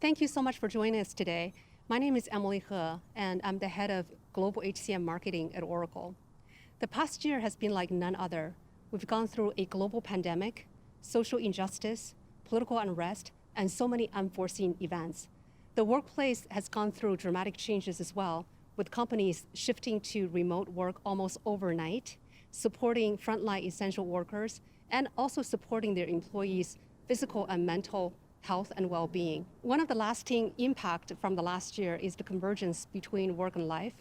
Thank you so much for joining us today. My name is Emily He, and I'm the head of Global HCM Marketing at Oracle. The past year has been like none other. We've gone through a global pandemic, social injustice, political unrest, and so many unforeseen events. The workplace has gone through dramatic changes as well, with companies shifting to remote work almost overnight, supporting frontline essential workers, and also supporting their employees' physical and mental health and well-being. One of the lasting impact from the last year is the convergence between work and life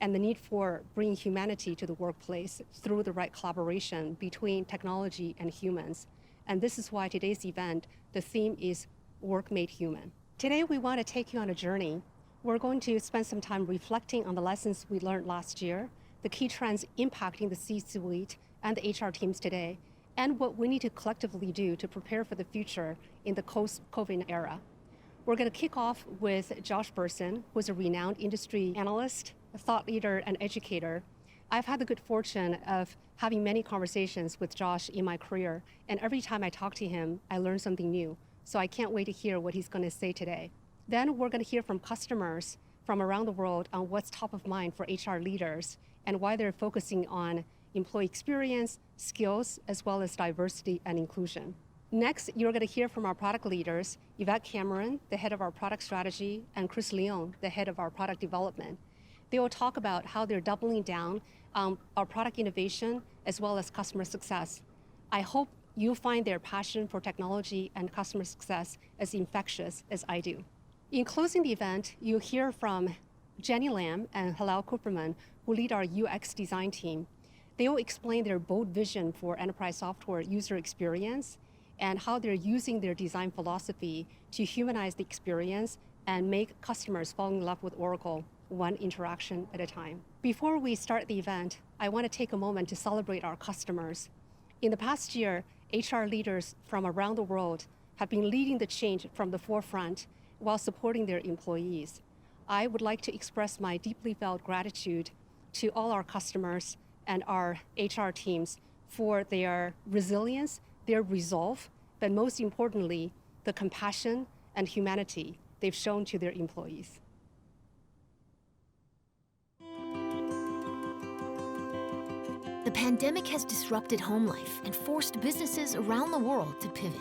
and the need for bringing humanity to the workplace through the right collaboration between technology and humans. And this is why today's event, the theme is Work Made Human. Today, we want to take you on a journey. We're going to spend some time reflecting on the lessons we learned last year, the key trends impacting the C-suite and the HR teams today, and what we need to collectively do to prepare for the future in the post-COVID era. We're going to kick off with Josh Berson, who is a renowned industry analyst, a thought leader, and educator. I've had the good fortune of having many conversations with Josh in my career, and every time I talk to him, I learn something new. So I can't wait to hear what he's going to say today. Then we're going to hear from customers from around the world on what's top of mind for HR leaders and why they're focusing on employee experience, skills, as well as diversity and inclusion. Next, you're going to hear from our product leaders, Yvette Cameron, the head of our product strategy, and Chris Leon, the head of our product development. They will talk about how they're doubling down on our product innovation as well as customer success. I hope you find their passion for technology and customer success as infectious as I do. In closing the event, you'll hear from Jenny Lam and Halal Kupperman, who lead our UX design team. They will explain their bold vision for enterprise software user experience and how they're using their design philosophy to humanize the experience and make customers fall in love with Oracle one interaction at a time. Before we start the event, I want to take a moment to celebrate our customers. In the past year, HR leaders from around the world have been leading the change from the forefront while supporting their employees. I would like to express my deeply felt gratitude to all our customers and our HR teams for their resilience, their resolve, but most importantly, the compassion and humanity they've shown to their employees. The pandemic has disrupted home life and forced businesses around the world to pivot.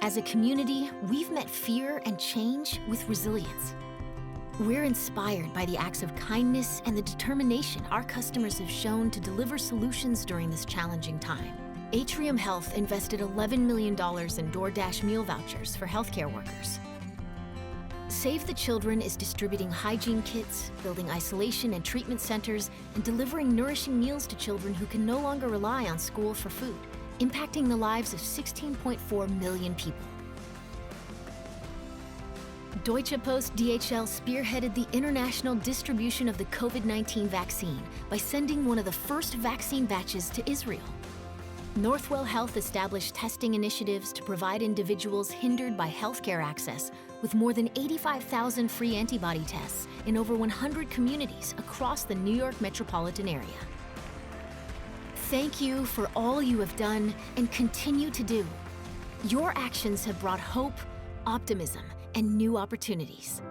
As a community, we've met fear and change with resilience. We're inspired by the acts of kindness and the determination our customers have shown to deliver solutions during this challenging time. Atrium Health invested $11 million in DoorDash meal vouchers for healthcare workers. Save the Children is distributing hygiene kits, building isolation and treatment centers, and delivering nourishing meals to children who can no longer rely on school for food, impacting the lives of 16.4 million people. Deutsche Post DHL spearheaded the international distribution of the COVID-19 vaccine by sending one of the first vaccine batches to Israel. Northwell Health established testing initiatives to provide individuals hindered by healthcare access with more than 85,000 free antibody tests in over 100 communities across the New York metropolitan area. Thank you for all you have done and continue to do. Your actions have brought hope, optimism, and new opportunities.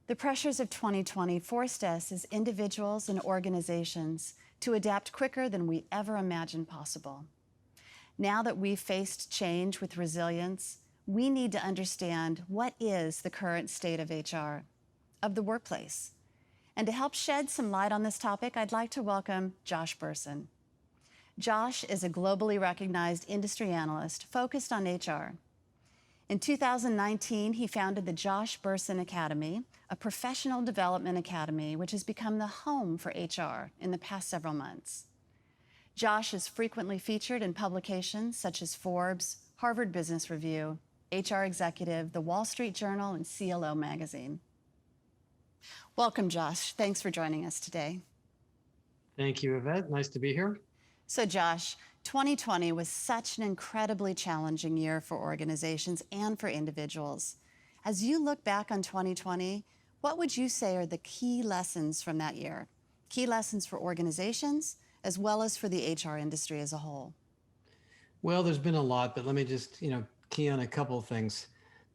The pressures of 2020 forced us as individuals and organizations to adapt quicker than we ever imagined possible. Now that we've faced change with resilience, we need to understand what is the current state of HR, of the workplace. And to help shed some light on this topic, I'd like to welcome Josh Berson. Josh is a globally recognized industry analyst focused on HR. In 2019, he founded the Josh Berson Academy, a professional development academy which has become the home for HR in the past several months. Josh is frequently featured in publications such as Forbes, Harvard Business Review, HR Executive, The Wall Street Journal, and CLO Magazine. Welcome, Josh. Thanks for joining us today. Thank you, Yvette. Nice to be here. So, Josh, 2020 was such an incredibly challenging year for organizations and for individuals. As you look back on 2020, what would you say are the key lessons from that year? Key lessons for organizations as well as for the HR industry as a whole? Well, there's been a lot, but let me just, key on a couple of things.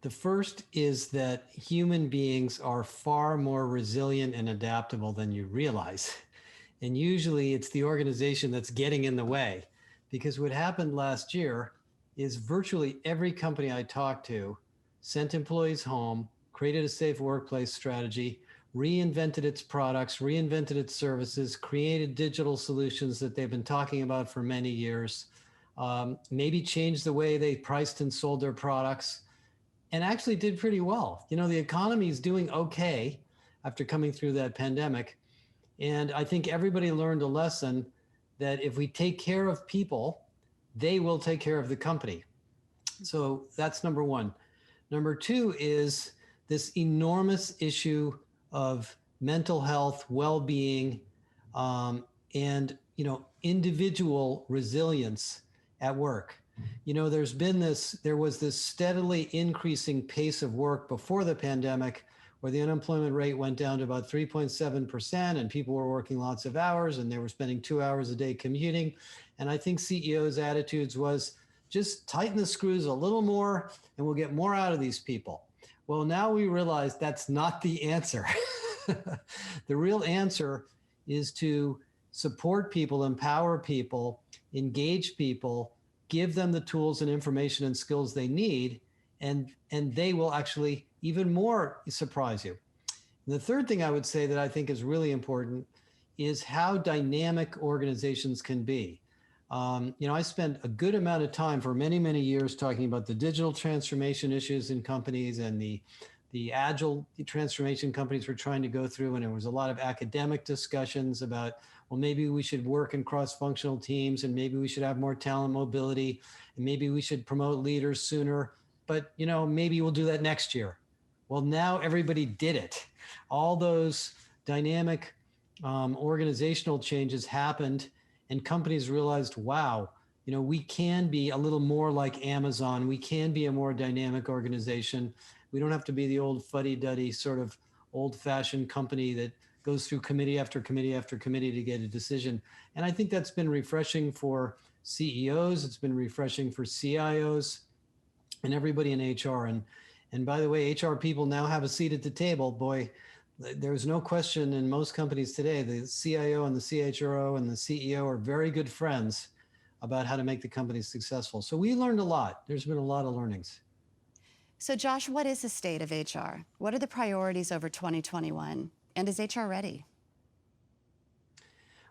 The first is that human beings are far more resilient and adaptable than you realize. And usually it's the organization that's getting in the way. Because what happened last year is virtually every company I talked to sent employees home, created a safe workplace strategy, reinvented its products, reinvented its services, created digital solutions that they've been talking about for many years, maybe changed the way they priced and sold their products, and actually did pretty well. The economy is doing okay after coming through that pandemic. And I think everybody learned a lesson that if we take care of people, they will take care of the company. So that's number one. Number two is this enormous issue of mental health, well-being, and individual resilience at work. There was this steadily increasing pace of work before the pandemic, where the unemployment rate went down to about 3.7%, and people were working lots of hours, and they were spending 2 hours a day commuting. And I think CEOs' attitudes was just tighten the screws a little more, and we'll get more out of these people. Well, now we realize that's not the answer. The real answer is to support people, empower people, engage people, give them the tools and information and skills they need, and they will actually even more surprise you. And the third thing I would say that I think is really important is how dynamic organizations can be. I spent a good amount of time for many, many years talking about the digital transformation issues in companies and the agile transformation companies were trying to go through. And there was a lot of academic discussions about, well, maybe we should work in cross-functional teams, and maybe we should have more talent mobility, and maybe we should promote leaders sooner. But, maybe we'll do that next year. Well, now everybody did it. All those dynamic organizational changes happened, and companies realized, wow, we can be a little more like Amazon. We can be a more dynamic organization. We don't have to be the old fuddy-duddy sort of old-fashioned company that goes through committee after committee after committee to get a decision. And I think that's been refreshing for CEOs. It's been refreshing for CIOs and everybody in HR. And by the way, HR people now have a seat at the table. Boy, there's no question in most companies today, the CIO and the CHRO and the CEO are very good friends about how to make the company successful. So we learned a lot. There's been a lot of learnings. So Josh, what is the state of HR? What are the priorities over 2021? And is HR ready?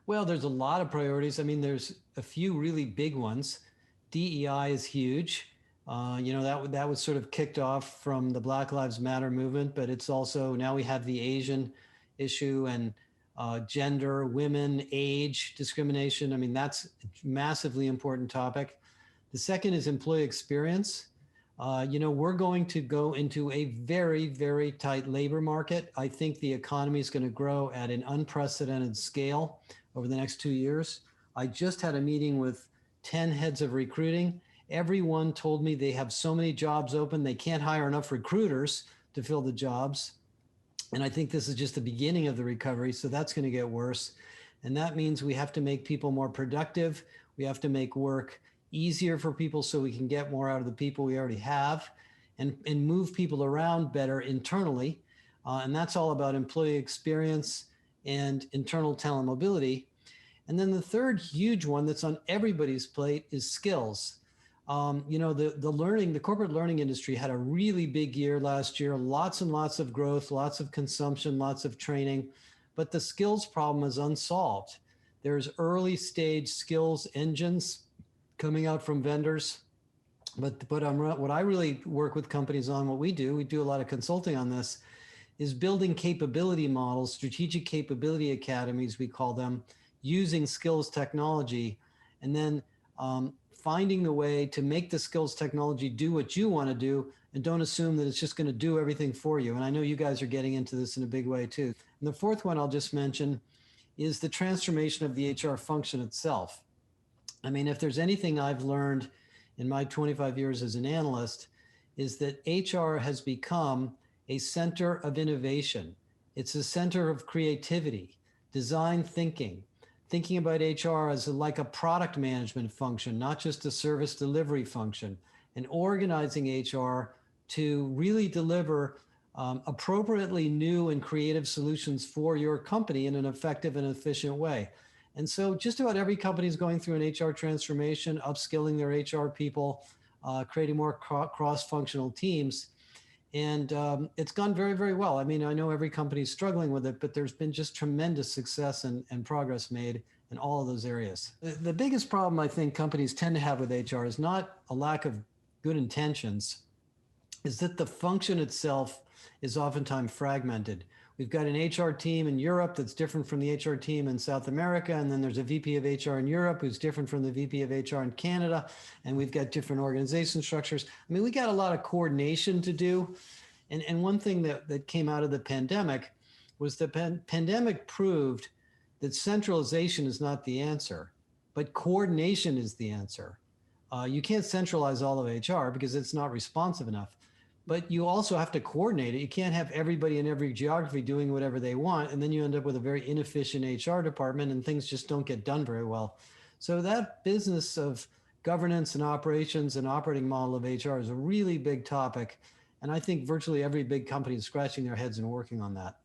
Well, there's a lot of priorities. I mean, there's a few really big ones. DEI is huge. That was sort of kicked off from the Black Lives Matter movement, but it's also, now we have the Asian issue and gender, women, age discrimination. I mean, that's a massively important topic. The second is employee experience. We're going to go into a very, very tight labor market. I think the economy is going to grow at an unprecedented scale over the next 2 years. I just had a meeting with 10 heads of recruiting. Everyone told me they have so many jobs open, they can't hire enough recruiters to fill the jobs. And I think this is just the beginning of the recovery, so that's going to get worse. And that means we have to make people more productive. We have to make work easier for people so we can get more out of the people we already have, and move people around better internally. And that's all about employee experience and internal talent mobility. And then the third huge one that's on everybody's plate is skills. The corporate learning industry had a really big year last year, lots and lots of growth, lots of consumption, lots of training, but the skills problem is unsolved. There's early stage skills engines coming out from vendors. But what I really work with companies on, we do a lot of consulting on this, is building capability models, strategic capability academies, we call them, using skills technology, and then finding the way to make the skills technology do what you want to do, and don't assume that it's just going to do everything for you. And I know you guys are getting into this in a big way too. And the fourth one I'll just mention is the transformation of the HR function itself. I mean, if there's anything I've learned in my 25 years as an analyst, is that HR has become a center of innovation. It's a center of creativity, design thinking, thinking about HR as like a product management function, not just a service delivery function, and organizing HR to really deliver appropriately new and creative solutions for your company in an effective and efficient way. And so just about every company is going through an HR transformation, upskilling their HR people, creating more cross-functional teams. And it's gone very, very well. I mean, I know every company is struggling with it, but there's been just tremendous success and progress made in all of those areas. The biggest problem I think companies tend to have with HR is not a lack of good intentions, is that the function itself is oftentimes fragmented. We've got an HR team in Europe that's different from the HR team in South America. And then there's a VP of HR in Europe who's different from the VP of HR in Canada. And we've got different organization structures. I mean, we got a lot of coordination to do. And one thing that came out of the pandemic was the pandemic proved that centralization is not the answer, but coordination is the answer. You can't centralize all of HR because it's not responsive enough. But you also have to coordinate it. You can't have everybody in every geography doing whatever they want, and then you end up with a very inefficient HR department and things just don't get done very well. So that business of governance and operations and operating model of HR is a really big topic. And I think virtually every big company is scratching their heads and working on that.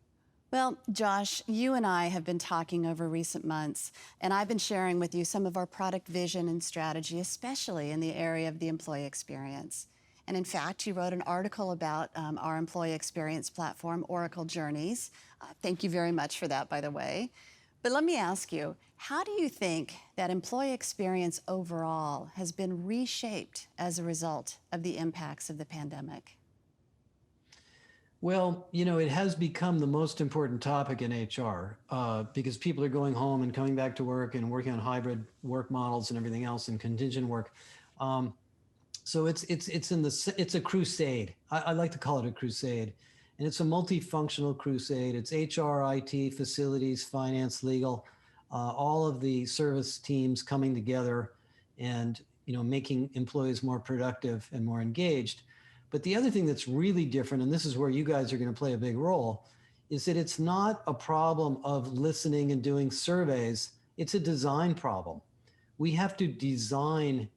Well, Josh, you and I have been talking over recent months, and I've been sharing with you some of our product vision and strategy, especially in the area of the employee experience. And in fact, you wrote an article about our employee experience platform, Oracle Journeys. Thank you very much for that, by the way. But let me ask you, how do you think that employee experience overall has been reshaped as a result of the impacts of the pandemic? Well, you know, it has become the most important topic in HR because people are going home and coming back to work and working on hybrid work models and everything else and contingent work. So it's a crusade. I like to call it a crusade, and it's a multifunctional crusade. It's HR, IT, facilities, finance, legal, all of the service teams coming together and making employees more productive and more engaged. But the other thing that's really different, and this is where you guys are going to play a big role, is that it's not a problem of listening and doing surveys. It's a design problem. We have to design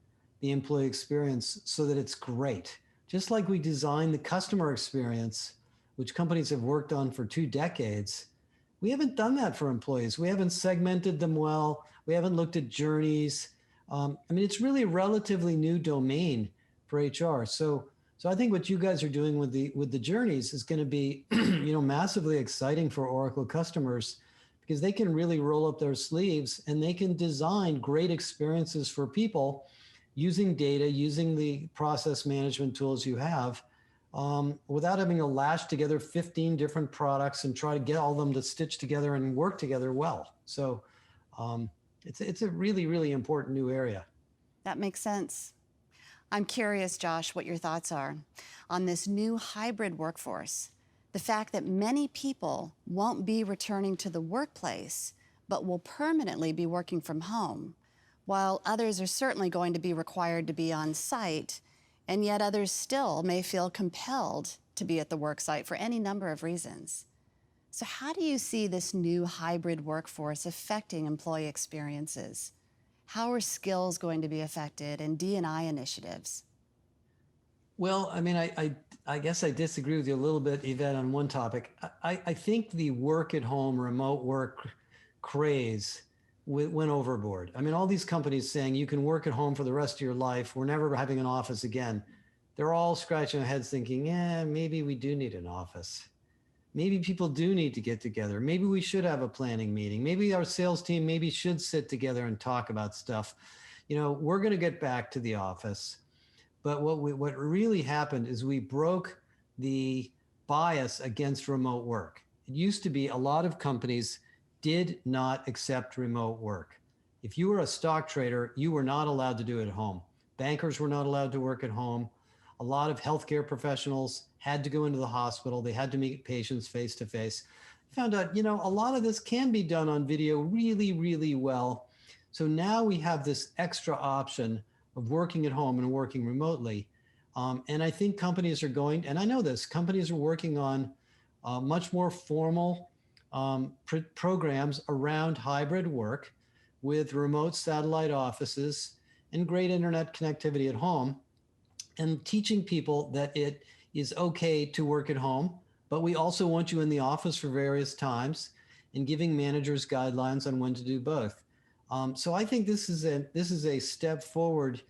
the employee experience so that it's great. Just like we design the customer experience, which companies have worked on for 2 decades, we haven't done that for employees. We haven't segmented them well. We haven't looked at journeys. I mean, it's really a relatively new domain for HR. So I think what you guys are doing with the journeys is going to be, massively exciting for Oracle customers because they can really roll up their sleeves and they can design great experiences for people using data, using the process management tools you have, without having to lash together 15 different products and try to get all of them to stitch together and work together well. So it's a really, really important new area. That makes sense. I'm curious, Josh, what your thoughts are on this new hybrid workforce. The fact that many people won't be returning to the workplace, but will permanently be working from home, while others are certainly going to be required to be on site, and yet others still may feel compelled to be at the work site for any number of reasons. So how do you see this new hybrid workforce affecting employee experiences? How are skills going to be affected and D&I initiatives? Well, I mean, I guess I disagree with you a little bit, Yvette, on one topic. I think the work at home, remote work craze went overboard. I mean, all these companies saying you can work at home for the rest of your life. We're never having an office again. They're all scratching their heads thinking, yeah, maybe we do need an office. Maybe people do need to get together. Maybe we should have a planning meeting. Maybe our sales team maybe should sit together and talk about stuff. We're going to get back to the office. But what really happened is we broke the bias against remote work. It used to be a lot of companies did not accept remote work. If you were a stock trader, you were not allowed to do it at home. Bankers were not allowed to work at home. A lot of healthcare professionals had to go into the hospital. They had to meet patients face to face. Found out, a lot of this can be done on video really, really well. So now we have this extra option of working at home and working remotely. And I think companies are going, and I know this, companies are working on much more formal programs around hybrid work with remote satellite offices and great internet connectivity at home, and teaching people that it is okay to work at home, but we also want you in the office for various times, and giving managers guidelines on when to do both. So I think this is a step forward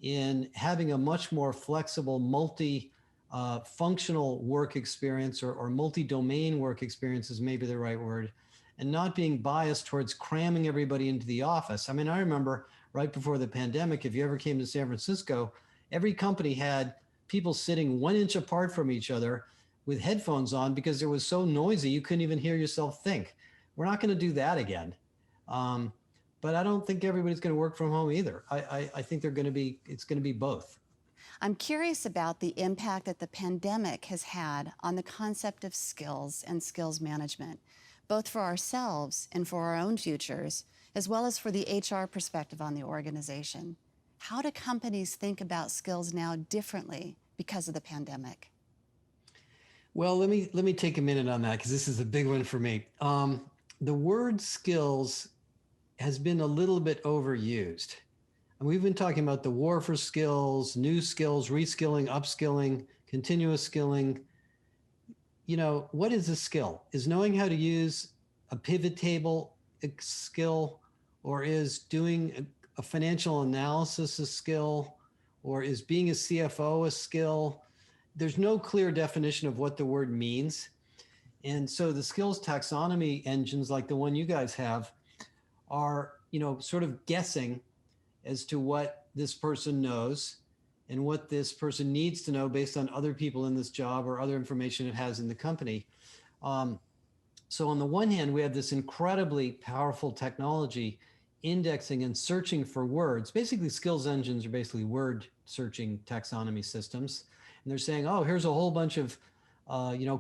in having a much more flexible, functional work experience, or multi-domain work experience is maybe the right word, and not being biased towards cramming everybody into the office. I mean, I remember right before the pandemic, if you ever came to San Francisco, every company had people sitting 1 inch apart from each other with headphones on because it was so noisy you couldn't even hear yourself think. We're not going to do that again. But I don't think everybody's going to work from home either. I think it's going to be both. I'm curious about the impact that the pandemic has had on the concept of skills and skills management, both for ourselves and for our own futures, as well as for the HR perspective on the organization. How do companies think about skills now differently because of the pandemic? Well, let me take a minute on that because this is a big one for me. The word skills has been a little bit overused. And we've been talking about the war for skills, new skills, reskilling, upskilling, continuous skilling. You know, what is a skill? Is knowing how to use a pivot table a skill, or is doing a financial analysis a skill, or is being a CFO a skill? There's no clear definition of what the word means. And so the skills taxonomy engines like the one you guys have are, sort of guessing as to what this person knows and what this person needs to know based on other people in this job or other information it has in the company. So on the one hand, we have this incredibly powerful technology indexing and searching for words. Basically, skills engines are basically word searching taxonomy systems. And they're saying, oh, here's a whole bunch of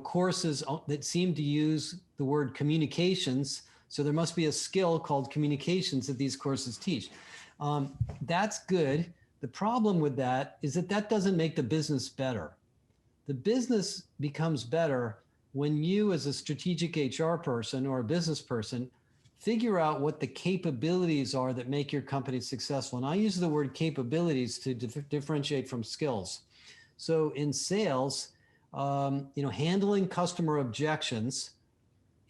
courses that seem to use the word communications. So there must be a skill called communications that these courses teach. That's good. The problem with that is that doesn't make the business better. The business becomes better when you, as a strategic HR person or a business person, figure out what the capabilities are that make your company successful. And I use the word capabilities to differentiate from skills. So in sales, handling customer objections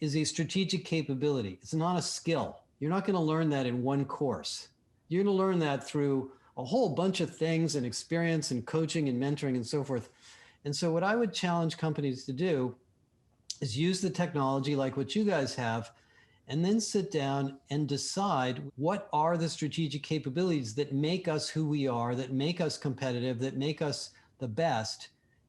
is a strategic capability. It's not a skill. You're not going to learn that in one course. You're going to learn that through a whole bunch of things and experience and coaching and mentoring and so forth. And so what I would challenge companies to do is use the technology like what you guys have, and then sit down and decide what are the strategic capabilities that make us who we are, that make us competitive, that make us the best.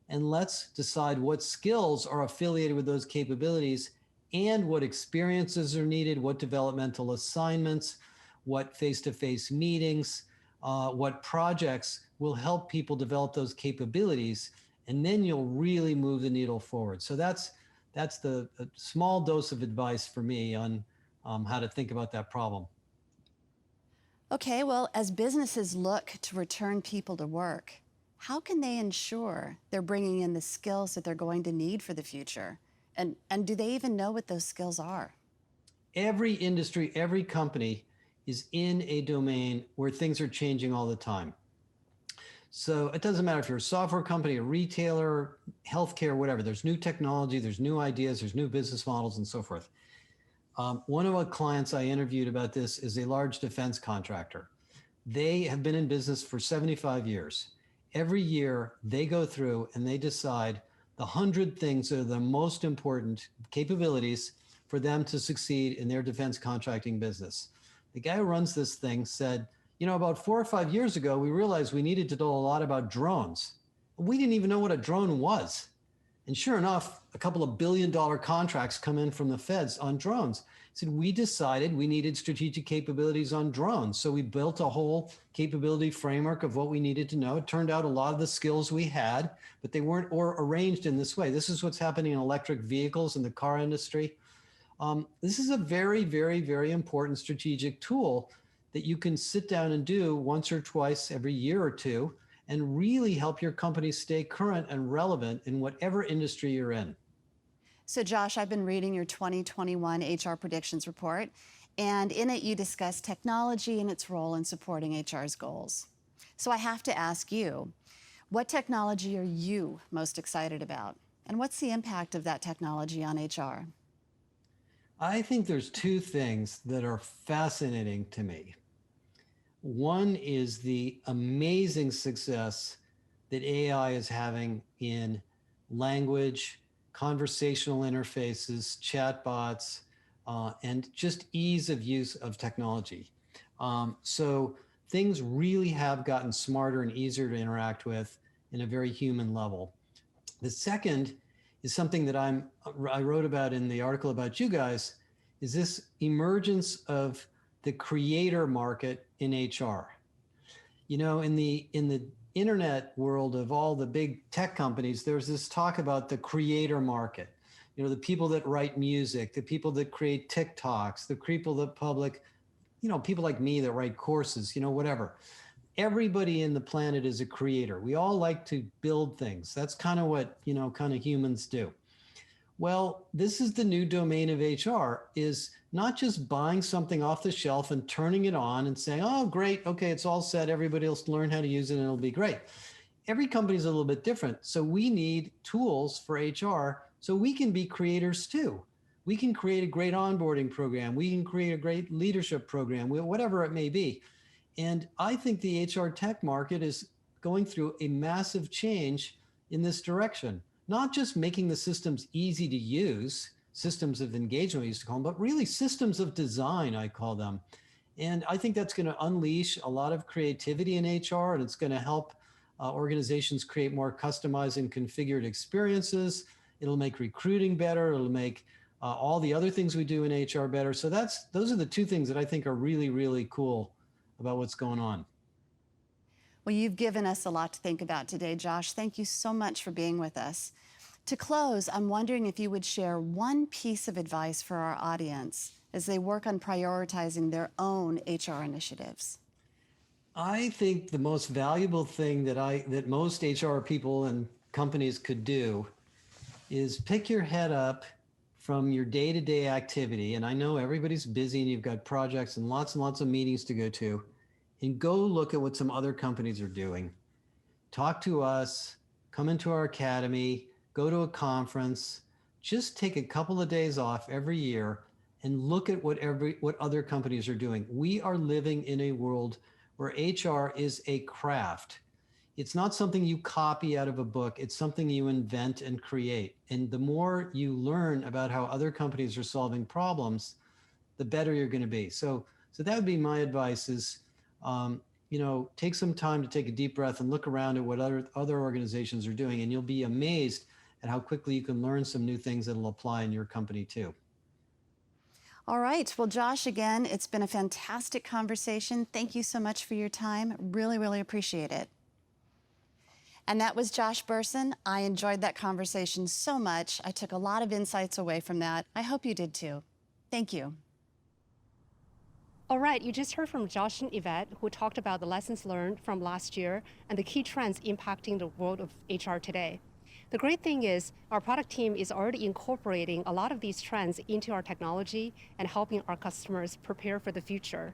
And let's decide what skills are affiliated with those capabilities and what experiences are needed, what developmental assignments, what face-to-face meetings, what projects will help people develop those capabilities. And then you'll really move the needle forward. So that's the small dose of advice for me on how to think about that problem. Okay, well, as businesses look to return people to work, how can they ensure they're bringing in the skills that they're going to need for the future? And do they even know what those skills are? Every industry, every company is in a domain where things are changing all the time. So it doesn't matter if you're a software company, a retailer, healthcare, whatever. There's new technology, there's new ideas, there's new business models, and so forth. One of our clients I interviewed about this is a large defense contractor. They have been in business for 75 years. Every year they go through and they decide the 100 things that are the most important capabilities for them to succeed in their defense contracting business. The guy who runs this thing said, about 4 or 5 years ago, we realized we needed to know a lot about drones. We didn't even know what a drone was. And sure enough, a couple of $1 billion contracts come in from the feds on drones. He said, we decided we needed strategic capabilities on drones. So we built a whole capability framework of what we needed to know. It turned out a lot of the skills we had, but they weren't arranged in this way. This is what's happening in electric vehicles in the car industry. This is a very, very, very important strategic tool that you can sit down and do once or twice every year or two and really help your company stay current and relevant in whatever industry you're in. So Josh, I've been reading your 2021 HR predictions report, And in it, you discuss technology and its role in supporting HR's goals. So I have to ask you, what technology are you most excited about? And what's the impact of that technology on HR? I think there's two things that are fascinating to me. One is the amazing success that AI is having in language, conversational interfaces, chatbots, and just ease of use of technology. So things really have gotten smarter and easier to interact with in a very human level. The second is something that I wrote about in the article about you guys, is this emergence of the creator market in HR. You know, in the internet world of all the big tech companies, there's this talk about the creator market. You know, the people that write music, the people that create TikToks, the people that people like me that write courses, whatever. Everybody in the planet is a creator. We all like to build things. That's kind of what, kind of humans do. Well, this is the new domain of HR, is not just buying something off the shelf and turning it on and saying, oh, great, okay, it's all set. Everybody else learn how to use it and it'll be great. Every company is a little bit different. So we need tools for HR so we can be creators too. We can create a great onboarding program. We can create a great leadership program, whatever it may be. And I think the HR tech market is going through a massive change in this direction. Not just making the systems easy to use, systems of engagement, we used to call them, but really systems of design, I call them. And I think that's going to unleash a lot of creativity in HR, and it's going to help organizations create more customized and configured experiences. It'll make recruiting better. It'll make all the other things we do in HR better. So those are the two things that I think are really, really cool about what's going on. Well, you've given us a lot to think about today, Josh. Thank you so much for being with us. To close, I'm wondering if you would share one piece of advice for our audience as they work on prioritizing their own HR initiatives. I think the most valuable thing that most HR people and companies could do is pick your head up from your day-to-day activity. And I know everybody's busy and you've got projects and lots of meetings to go to. And go look at what some other companies are doing. Talk to us, come into our academy, go to a conference, just take a couple of days off every year and look at what other companies are doing. We are living in a world where HR is a craft. It's not something you copy out of a book. It's something you invent and create. And the more you learn about how other companies are solving problems, the better you're going to be. So that would be my advice is, take some time to take a deep breath and look around at what other organizations are doing, and you'll be amazed at how quickly you can learn some new things that'll apply in your company too. All right. Well, Josh, again, it's been a fantastic conversation. Thank you so much for your time. Really, really appreciate it. And that was Josh Berson. I enjoyed that conversation so much. I took a lot of insights away from that. I hope you did too. Thank you. All right, you just heard from Josh and Yvette, who talked about the lessons learned from last year and the key trends impacting the world of HR today. The great thing is our product team is already incorporating a lot of these trends into our technology and helping our customers prepare for the future.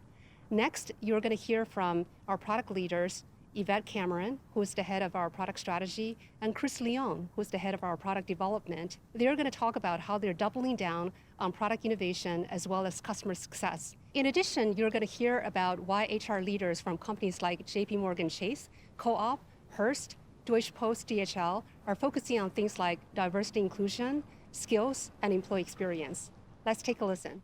Next, you're going to hear from our product leaders, Yvette Cameron, who's the head of our product strategy, and Chris Leon, who's the head of our product development. They're going to talk about how they're doubling down on product innovation as well as customer success. In addition, you're going to hear about why HR leaders from companies like JP Morgan Chase, Co-op, Hearst, Deutsche Post, DHL are focusing on things like diversity inclusion, skills, and employee experience. Let's take a listen.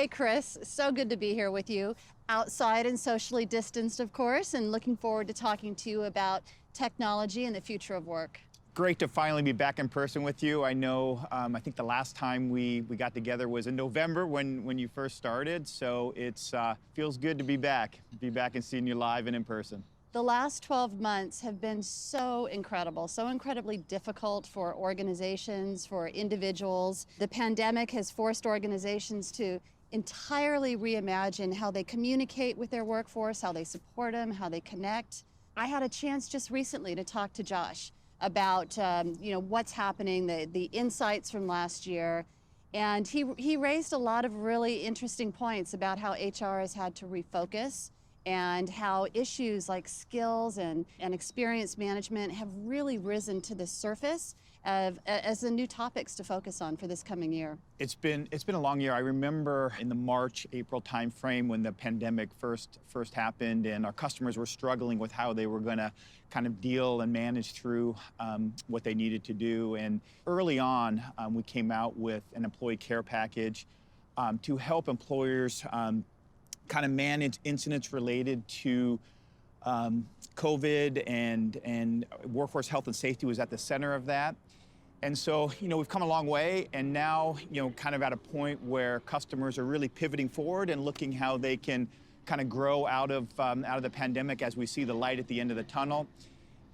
Hey, Chris, so good to be here with you, outside and socially distanced, of course, and looking forward to talking to you about technology and the future of work. Great to finally be back in person with you. I know, I think the last time we got together was in November when you first started, so it's feels good to be back and seeing you live and in person. The last 12 months have been so incredible, so incredibly difficult for organizations, for individuals. The pandemic has forced organizations to entirely reimagine how they communicate with their workforce, how they support them, how they connect. I had a chance just recently to talk to Josh about what's happening, the insights from last year, and he raised a lot of really interesting points about how HR has had to refocus and how issues like skills and experience management have really risen to the surface as the new topics to focus on for this coming year. It's been a long year. I remember in the March, April timeframe when the pandemic first happened and our customers were struggling with how they were going to kind of deal and manage through what they needed to do. And early on, we came out with an employee care package to help employers kind of manage incidents related to COVID, and workforce health and safety was at the center of that. And so, we've come a long way, and now, kind of at a point where customers are really pivoting forward and looking how they can kind of grow out of the pandemic as we see the light at the end of the tunnel.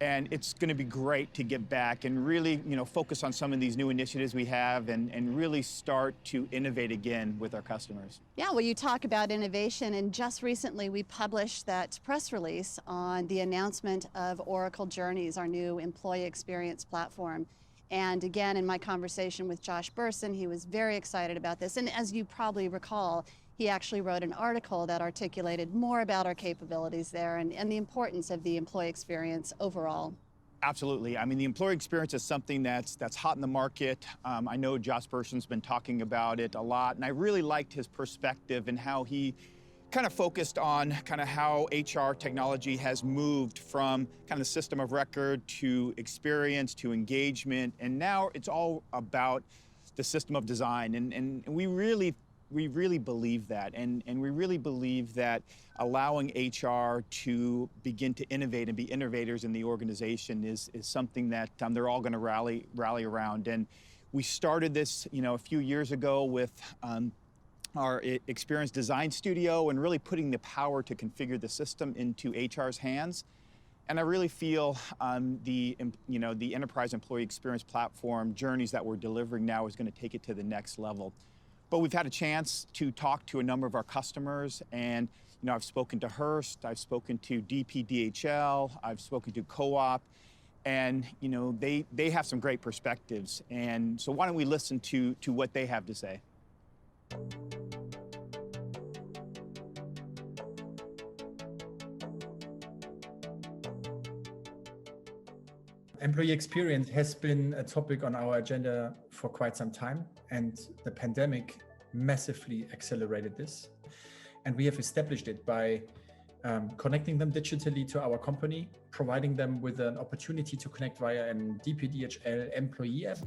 And it's going to be great to get back and really, focus on some of these new initiatives we have and really start to innovate again with our customers. Yeah, well, you talk about innovation, and just recently we published that press release on the announcement of Oracle Journeys, our new employee experience platform. And again, in my conversation with Josh Berson, he was very excited about this. And as you probably recall, he actually wrote an article that articulated more about our capabilities there and the importance of the employee experience overall. Absolutely. I mean, the employee experience is something that's hot in the market. I know Josh Berson's been talking about it a lot, and I really liked his perspective and how he kind of focused on kind of how HR technology has moved from kind of the system of record to experience to engagement, and now it's all about the system of design. And we really believe that, and we really believe that allowing HR to begin to innovate and be innovators in the organization is something that they're all going to rally around. And we started this, a few years ago with our Experience Design Studio and really putting the power to configure the system into HR's hands. And I really feel the enterprise employee experience platform Journeys that we're delivering now is going to take it to the next level. But we've had a chance to talk to a number of our customers, and I've spoken to Hearst, I've spoken to DPDHL, I've spoken to Co-op, and they have some great perspectives. And so why don't we listen to what they have to say? Employee experience has been a topic on our agenda for quite some time, and the pandemic massively accelerated this. And we have established it by connecting them digitally to our company, providing them with an opportunity to connect via an DPDHL employee app,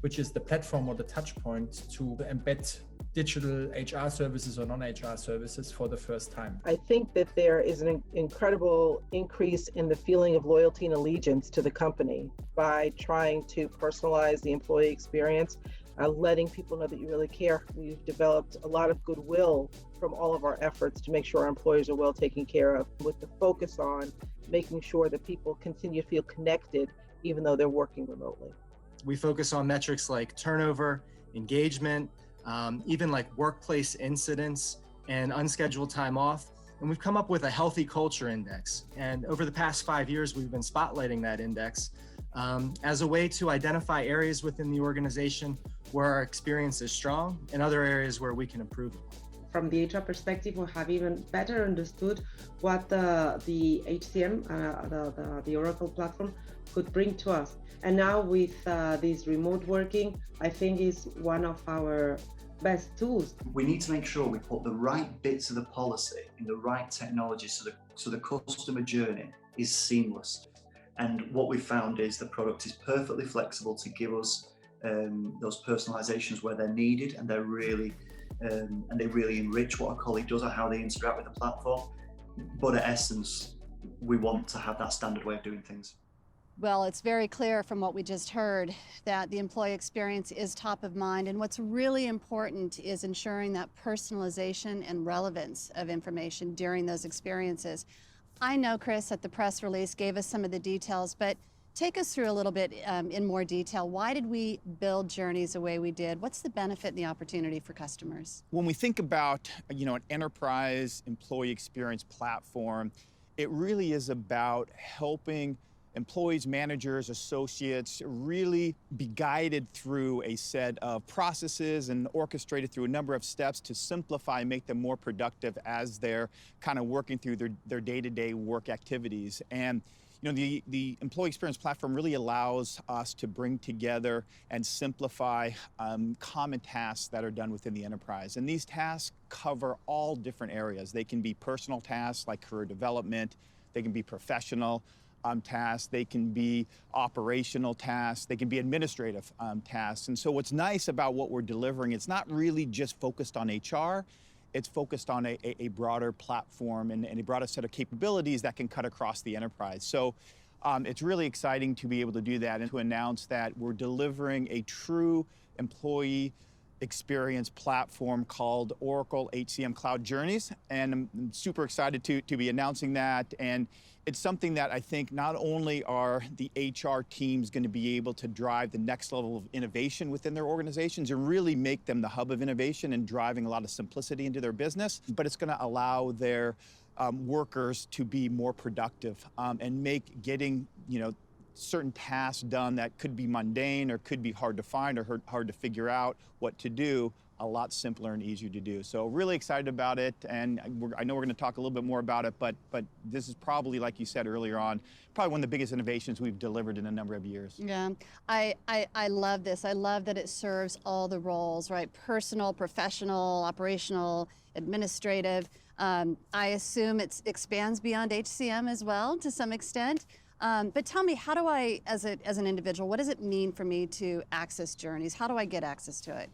which is the platform or the touch point to embed digital HR services or non-HR services for the first time. I think that there is an incredible increase in the feeling of loyalty and allegiance to the company by trying to personalize the employee experience, letting people know that you really care. We've developed a lot of goodwill from all of our efforts to make sure our employees are well taken care of, with the focus on making sure that people continue to feel connected even though they're working remotely. We focus on metrics like turnover, engagement, even like workplace incidents and unscheduled time off. And we've come up with a healthy culture index. And over the past 5 years, we've been spotlighting that index as a way to identify areas within the organization where our experience is strong and other areas where we can improve it. From the HR perspective, we have even better understood what the HCM, the Oracle platform, could bring to us. And now with this remote working, I think is one of our best tools. We need to make sure we put the right bits of the policy in the right technology so the customer journey is seamless. And what we found is the product is perfectly flexible to give us those personalizations where they're needed, and they're really and they really enrich what a colleague does or how they interact with the platform. But at essence, we want to have that standard way of doing things. Well, it's very clear from what we just heard that the employee experience is top of mind. And what's really important is ensuring that personalization and relevance of information during those experiences. I know Chris at the press release gave us some of the details, but take us through a little bit in more detail. Why did we build journeys the way we did? What's the benefit and the opportunity for customers? When we think about, an enterprise employee experience platform, it really is about helping employees, managers, associates really be guided through a set of processes and orchestrated through a number of steps to simplify and make them more productive as they're kind of working through their day-to-day work activities. And the employee experience platform really allows us to bring together and simplify common tasks that are done within the enterprise. And these tasks cover all different areas. They can be personal tasks like career development. They can be professional tasks. They can be operational tasks. They can be administrative tasks. And so what's nice about what we're delivering, it's not really just focused on HR. It's focused on a broader platform and a broader set of capabilities that can cut across the enterprise. So it's really exciting to be able to do that and to announce that we're delivering a true employee experience platform called Oracle HCM Cloud Journeys. And I'm super excited to be announcing that. And it's something that I think not only are the HR teams going to be able to drive the next level of innovation within their organizations and really make them the hub of innovation and driving a lot of simplicity into their business, but it's going to allow their workers to be more productive and make getting, certain tasks done that could be mundane or could be hard to find or hard to figure out what to do a lot simpler and easier to do. So really excited about it, and I know we're going to talk a little bit more about it, but this is probably, like you said earlier on, probably one of the biggest innovations we've delivered in a number of years. Yeah, I love this. I love that it serves all the roles, right? Personal, professional, operational, administrative. I assume it expands beyond HCM as well to some extent. But tell me, how do I, as an individual, what does it mean for me to access journeys? How do I get access to it?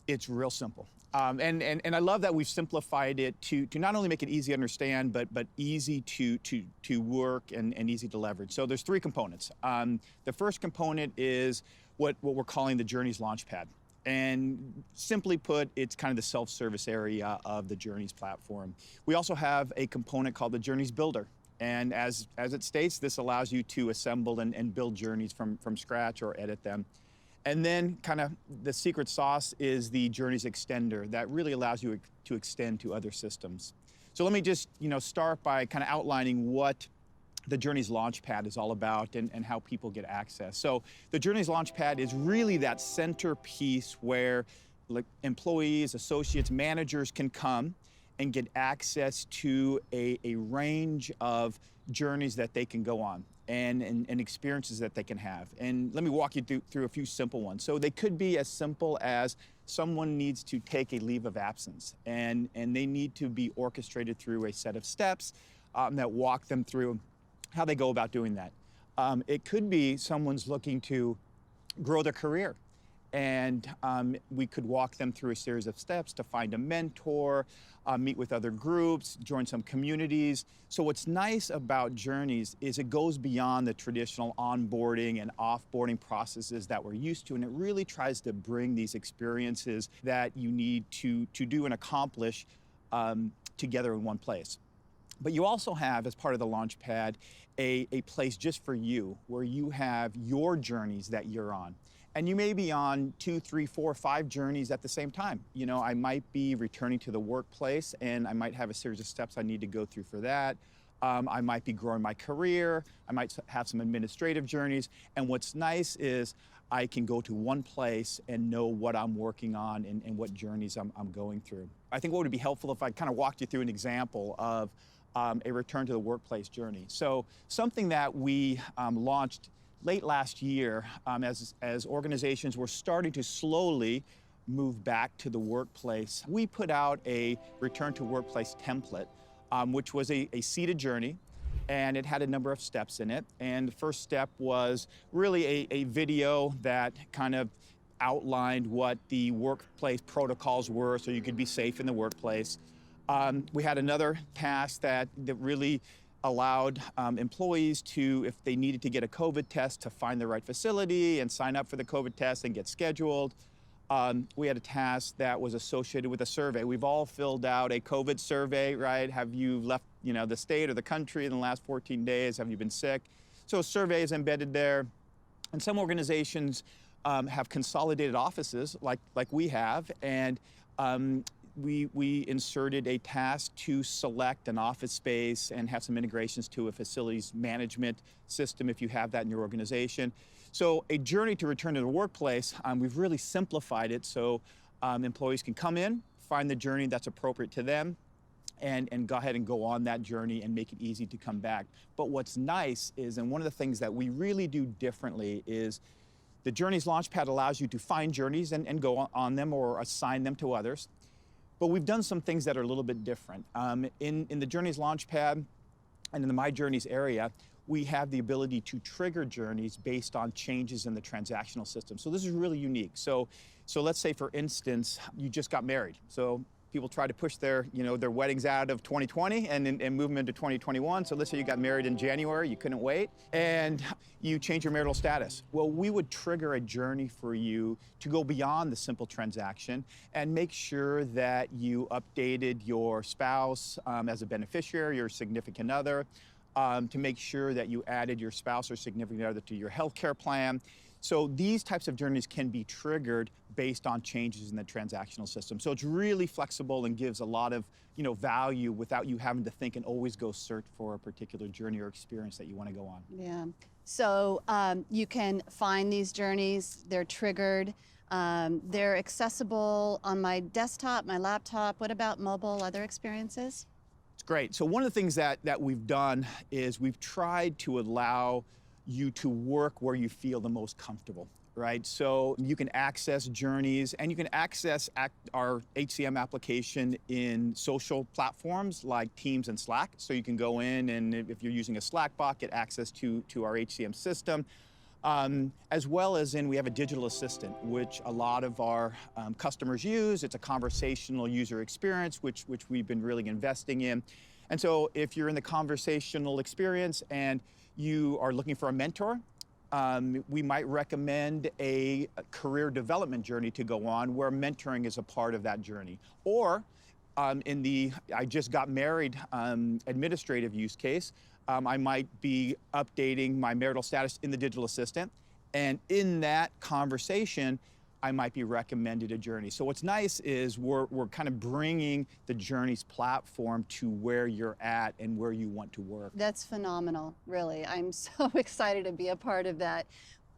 It's real simple. And I love that we've simplified it to not only make it easy to understand, but easy to work and easy to leverage. So there's three components. The first component is what we're calling the Journeys Launchpad. And simply put, it's kind of the self-service area of the Journeys platform. We also have a component called the Journeys Builder. And as it states, this allows you to assemble and build journeys from scratch or edit them. And then kind of the secret sauce is the Journeys Extender that really allows you to extend to other systems. So let me just start by kind of outlining what the Journeys Launchpad is all about and how people get access. So the Journeys Launchpad is really that centerpiece where employees, associates, managers can come and get access to a range of journeys that they can go on and experiences that they can have. And let me walk you through a few simple ones. So they could be as simple as someone needs to take a leave of absence and they need to be orchestrated through a set of steps that walk them through how they go about doing that. It could be someone's looking to grow their career. And we could walk them through a series of steps to find a mentor, meet with other groups, join some communities. So what's nice about Journeys is it goes beyond the traditional onboarding and offboarding processes that we're used to, and it really tries to bring these experiences that you need to do and accomplish together in one place. But you also have, as part of the Launchpad, a place just for you, where you have your journeys that you're on. And you may be on 2, 3, 4, 5 journeys at the same time. I might be returning to the workplace and I might have a series of steps I need to go through for that. I might be growing my career. I might have some administrative journeys. And what's nice is I can go to one place and know what I'm working on and what journeys I'm going through. I think what would be helpful if I kind of walked you through an example of a return to the workplace journey. So something that we launched late last year, as organizations were starting to slowly move back to the workplace, we put out a return to workplace template, which was a seated journey, and it had a number of steps in it. And the first step was really a video that kind of outlined what the workplace protocols were so you could be safe in the workplace. We had another task that really allowed employees to, if they needed to get a COVID test, to find the right facility and sign up for the COVID test and get scheduled. We had a task that was associated with a survey. We've all filled out a COVID survey, right? Have you left, the state or the country in the last 14 days? Have you been sick? So a survey is embedded there. And some organizations have consolidated offices like we have, and we inserted a task to select an office space and have some integrations to a facilities management system if you have that in your organization. So a journey to return to the workplace, we've really simplified it so employees can come in, find the journey that's appropriate to them, and go ahead and go on that journey and make it easy to come back. But what's nice is, and one of the things that we really do differently is, the Journeys Launchpad allows you to find journeys and go on them or assign them to others. But we've done some things that are a little bit different. In the Journeys Launchpad and in the My Journeys area, we have the ability to trigger journeys based on changes in the transactional system. So this is really unique. So let's say, for instance, you just got married. So people try to push their weddings out of 2020 and move them into 2021. So let's say you got married in January, you couldn't wait, and you change your marital status. Well, we would trigger a journey for you to go beyond the simple transaction and make sure that you updated your spouse as a beneficiary, your significant other, to make sure that you added your spouse or significant other to your healthcare plan. So these types of journeys can be triggered based on changes in the transactional system. So it's really flexible and gives a lot of value without you having to think and always go search for a particular journey or experience that you want to go on. Yeah. So you can find these journeys, they're triggered, they're accessible on my desktop, my laptop. What about mobile, other experiences? It's great. So one of the things that we've done is we've tried to allow you to work where you feel the most comfortable, right? So you can access journeys and you can access our HCM application in social platforms like Teams and Slack. So you can go in, and if you're using a Slack bot, get access to our HCM system. As well as we have a digital assistant, which a lot of our customers use. It's a conversational user experience, which we've been really investing in. And so if you're in the conversational experience and you are looking for a mentor, we might recommend a career development journey to go on where mentoring is a part of that journey. Or in the I just got married administrative use case, I might be updating my marital status in the digital assistant. And in that conversation, I might be recommended a journey. So what's nice is we're kind of bringing the Journeys platform to where you're at and where you want to work. That's phenomenal, really. I'm so excited to be a part of that.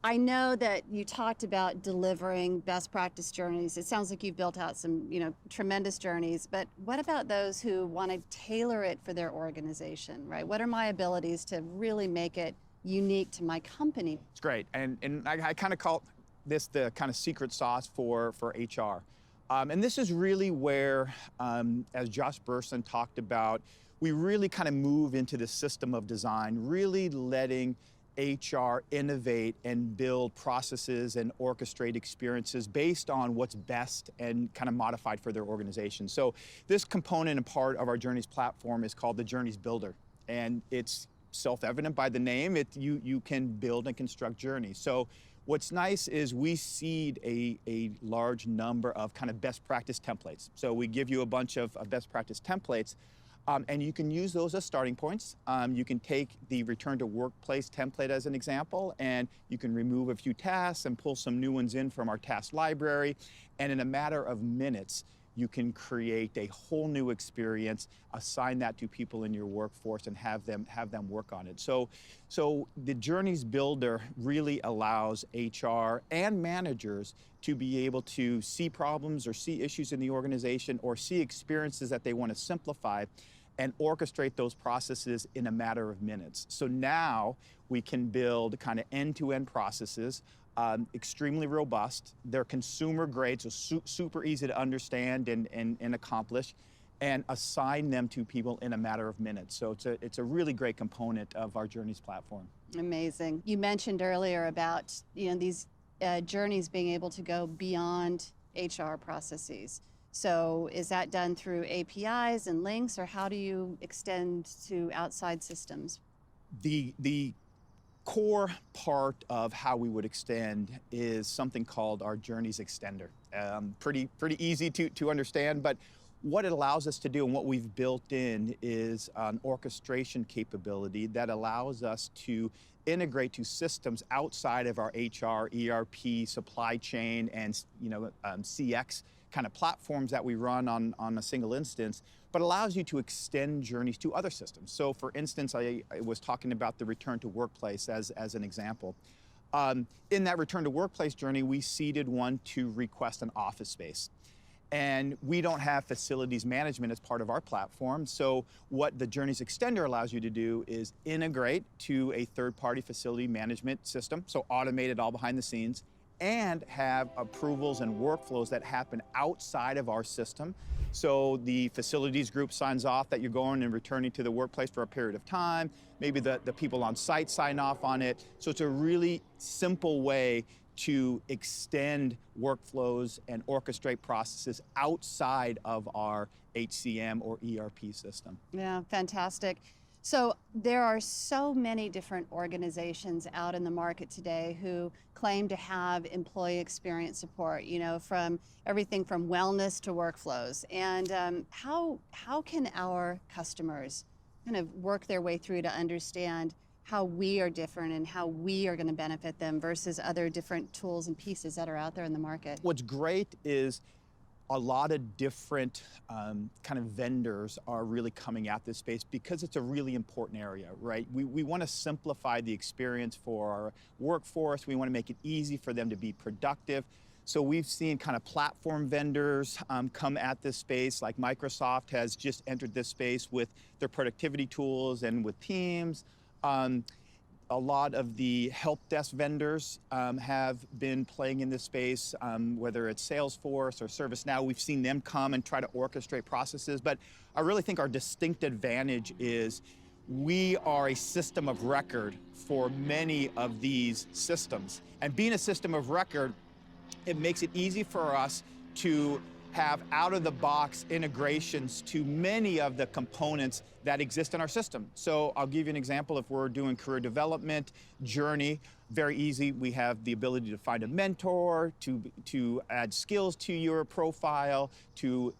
I know that you talked about delivering best practice journeys. It sounds like you've built out some, tremendous journeys, but what about those who want to tailor it for their organization, right? What are my abilities to really make it unique to my company? It's great, and I kind of call this the kind of secret sauce for HR. And this is really where, as Josh Berson talked about, we really kind of move into the system of design, really letting HR innovate and build processes and orchestrate experiences based on what's best and kind of modified for their organization. So this component and part of our Journeys platform is called the Journeys Builder. And it's self-evident by the name. You can build and construct journeys. So what's nice is we seed a large number of kind of best practice templates. So we give you a bunch of best practice templates, and you can use those as starting points. You can take the return to workplace template as an example, and you can remove a few tasks and pull some new ones in from our task library. And in a matter of minutes, you can create a whole new experience, assign that to people in your workforce, and have them work on it. So the Journeys Builder really allows HR and managers to be able to see problems or see issues in the organization or see experiences that they want to simplify and orchestrate those processes in a matter of minutes. So now we can build kind of end-to-end processes, extremely robust. They're consumer grade, so super easy to understand and accomplish, and assign them to people in a matter of minutes. So it's a really great component of our Journeys platform. Amazing. You mentioned earlier about these journeys being able to go beyond HR processes. So is that done through APIs and links, or how do you extend to outside systems? The core part of how we would extend is something called our Journeys Extender. Pretty easy to understand, but what it allows us to do and what we've built in is an orchestration capability that allows us to integrate to systems outside of our HR, ERP, supply chain, and CX kind of platforms that we run on a single instance, but allows you to extend journeys to other systems. So for instance, I was talking about the return to workplace as an example. In that return to workplace journey, we seeded one to request an office space. And we don't have facilities management as part of our platform. So what the Journeys Extender allows you to do is integrate to a third-party facility management system, so automate it all behind the scenes, and have approvals and workflows that happen outside of our system. So the facilities group signs off that you're going and returning to the workplace for a period of time. Maybe the people on site sign off on it. So it's a really simple way to extend workflows and orchestrate processes outside of our HCM or ERP system. Yeah, fantastic. So there are so many different organizations out in the market today who claim to have employee experience support, from everything from wellness to workflows. And how can our customers kind of work their way through to understand how we are different and how we are going to benefit them versus other different tools and pieces that are out there in the market? What's great is a lot of different kind of vendors are really coming at this space because it's a really important area, right? We want to simplify the experience for our workforce. We want to make it easy for them to be productive. So we've seen kind of platform vendors come at this space, like Microsoft has just entered this space with their productivity tools and with Teams. A lot of the help desk vendors have been playing in this space, whether it's Salesforce or ServiceNow. We've seen them come and try to orchestrate processes. But I really think our distinct advantage is we are a system of record for many of these systems. And being a system of record, it makes it easy for us to have out-of-the-box integrations to many of the components that exist in our system. So I'll give you an example. If we're doing career development journey, very easy. We have the ability to find a mentor, to add skills to your profile, to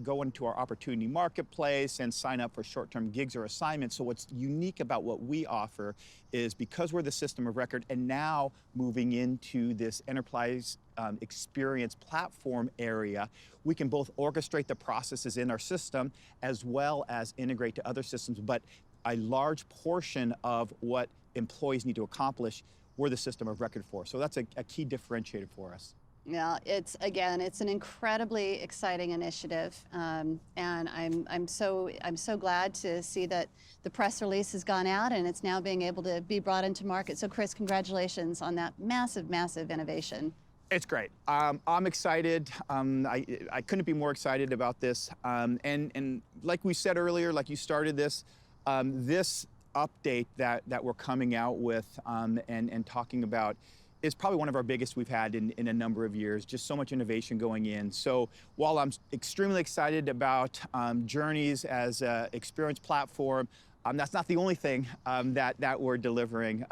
go into our opportunity marketplace and sign up for short-term gigs or assignments. So what's unique about what we offer is because we're the system of record and now moving into this enterprise experience platform area, we can both orchestrate the processes in our system as well as integrate to other systems. But a large portion of what employees need to accomplish, we're the system of record for. So that's a key differentiator for us. Yeah, it's an incredibly exciting initiative, and I'm so glad to see that the press release has gone out and it's now being able to be brought into market. So Chris, congratulations on that massive innovation. It's great. I'm excited. I couldn't be more excited about this. And like we said earlier, like you started this, this update that we're coming out with and talking about is probably one of our biggest we've had in a number of years. Just so much innovation going in. So while I'm extremely excited about Journeys as an experience platform, that's not the only thing that we're delivering.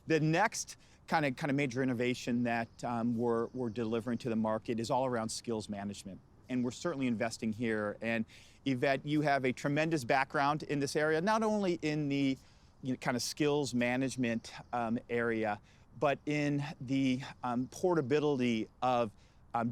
The next kind of major innovation that we're delivering to the market is all around skills management. And we're certainly investing here. And Yvette, you have a tremendous background in this area, not only in the kind of skills management area, but in the portability of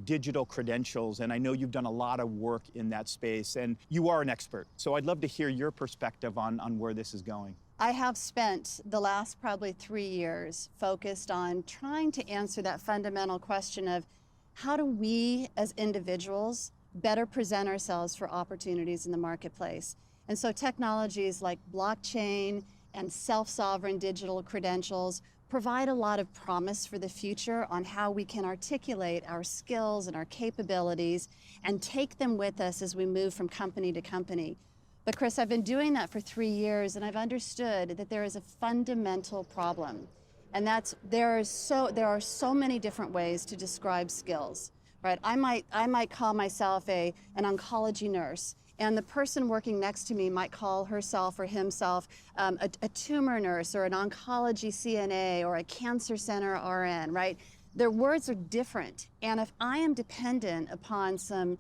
digital credentials. And I know you've done a lot of work in that space, and you are an expert. So I'd love to hear your perspective on where this is going. I have spent the last probably 3 years focused on trying to answer that fundamental question of how do we as individuals better present ourselves for opportunities in the marketplace. And so technologies like blockchain and self-sovereign digital credentials provide a lot of promise for the future on how we can articulate our skills and our capabilities and take them with us as we move from company to company. But Chris, I've been doing that for 3 years and I've understood that there is a fundamental problem. And there are so many different ways to describe skills, right? I might call myself an oncology nurse, and the person working next to me might call herself or himself a tumor nurse or an oncology CNA or a cancer center RN, right? Their words are different, and if I am dependent upon some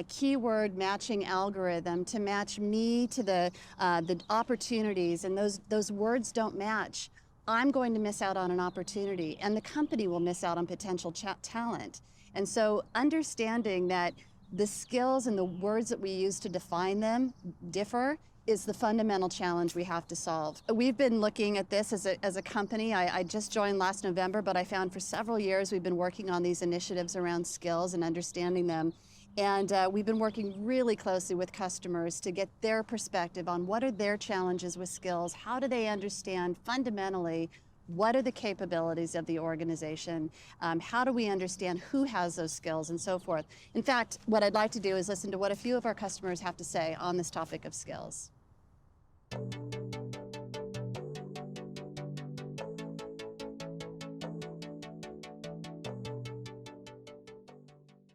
keyword matching algorithm to match me to the opportunities, and those words don't match, I'm going to miss out on an opportunity, and the company will miss out on potential talent. And so understanding that the skills and the words that we use to define them differ is the fundamental challenge we have to solve. We've been looking at this as a company. I just joined last November, but I found for several years we've been working on these initiatives around skills and understanding them. And we've been working really closely with customers to get their perspective on what are their challenges with skills, how do they understand fundamentally what are the capabilities of the organization, how do we understand who has those skills, and so forth. In fact, what I'd like to do is listen to what a few of our customers have to say on this topic of skills.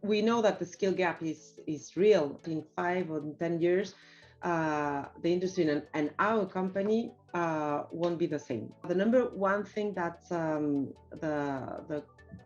We know that the skill gap is real. In 5 or 10 years, the industry and our company won't be the same. The number one thing that the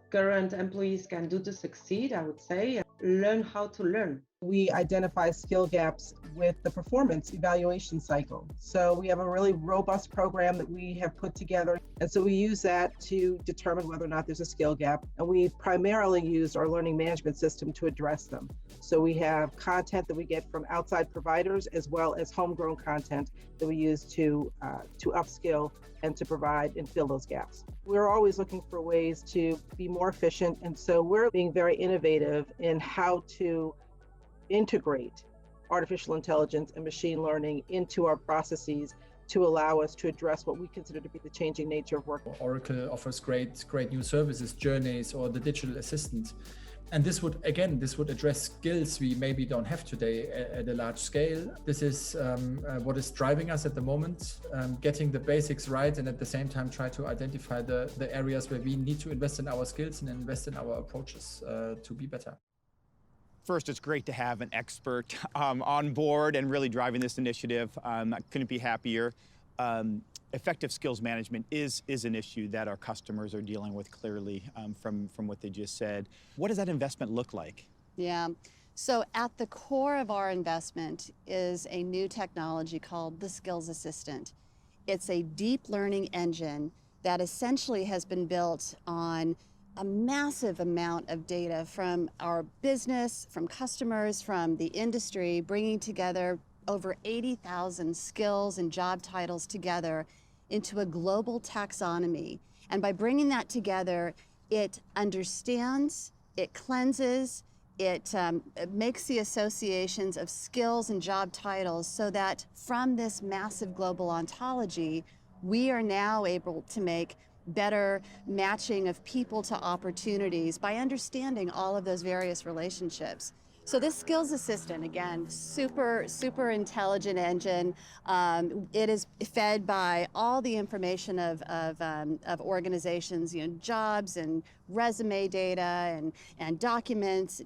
current employees can do to succeed, I would say, learn how to learn. We identify skill gaps with the performance evaluation cycle. So we have a really robust program that we have put together. And so we use that to determine whether or not there's a skill gap. And we primarily use our learning management system to address them. So we have content that we get from outside providers as well as homegrown content that we use to upskill and to provide and fill those gaps. We're always looking for ways to be more efficient. And so we're being very innovative in how to integrate artificial intelligence and machine learning into our processes to allow us to address what we consider to be the changing nature of work. Oracle offers great new services, Journeys or the digital assistant. And this would address skills we maybe don't have today at a large scale. This is what is driving us at the moment, getting the basics right, and at the same time try to identify the areas where we need to invest in our skills and invest in our approaches to be better. First, it's great to have an expert on board and really driving this initiative. I couldn't be happier. Effective skills management is an issue that our customers are dealing with clearly from what they just said. What does that investment look like? Yeah. So at the core of our investment is a new technology called the Skills Assistant. It's a deep learning engine that essentially has been built on a massive amount of data from our business, from customers, from the industry, bringing together over 80,000 skills and job titles together into a global taxonomy. And by bringing that together, it understands, it cleanses, it makes the associations of skills and job titles so that from this massive global ontology, we are now able to make better matching of people to opportunities by understanding all of those various relationships. So this Skills Assistant, again, super intelligent engine. It is fed by all the information of organizations, jobs and resume data and documents,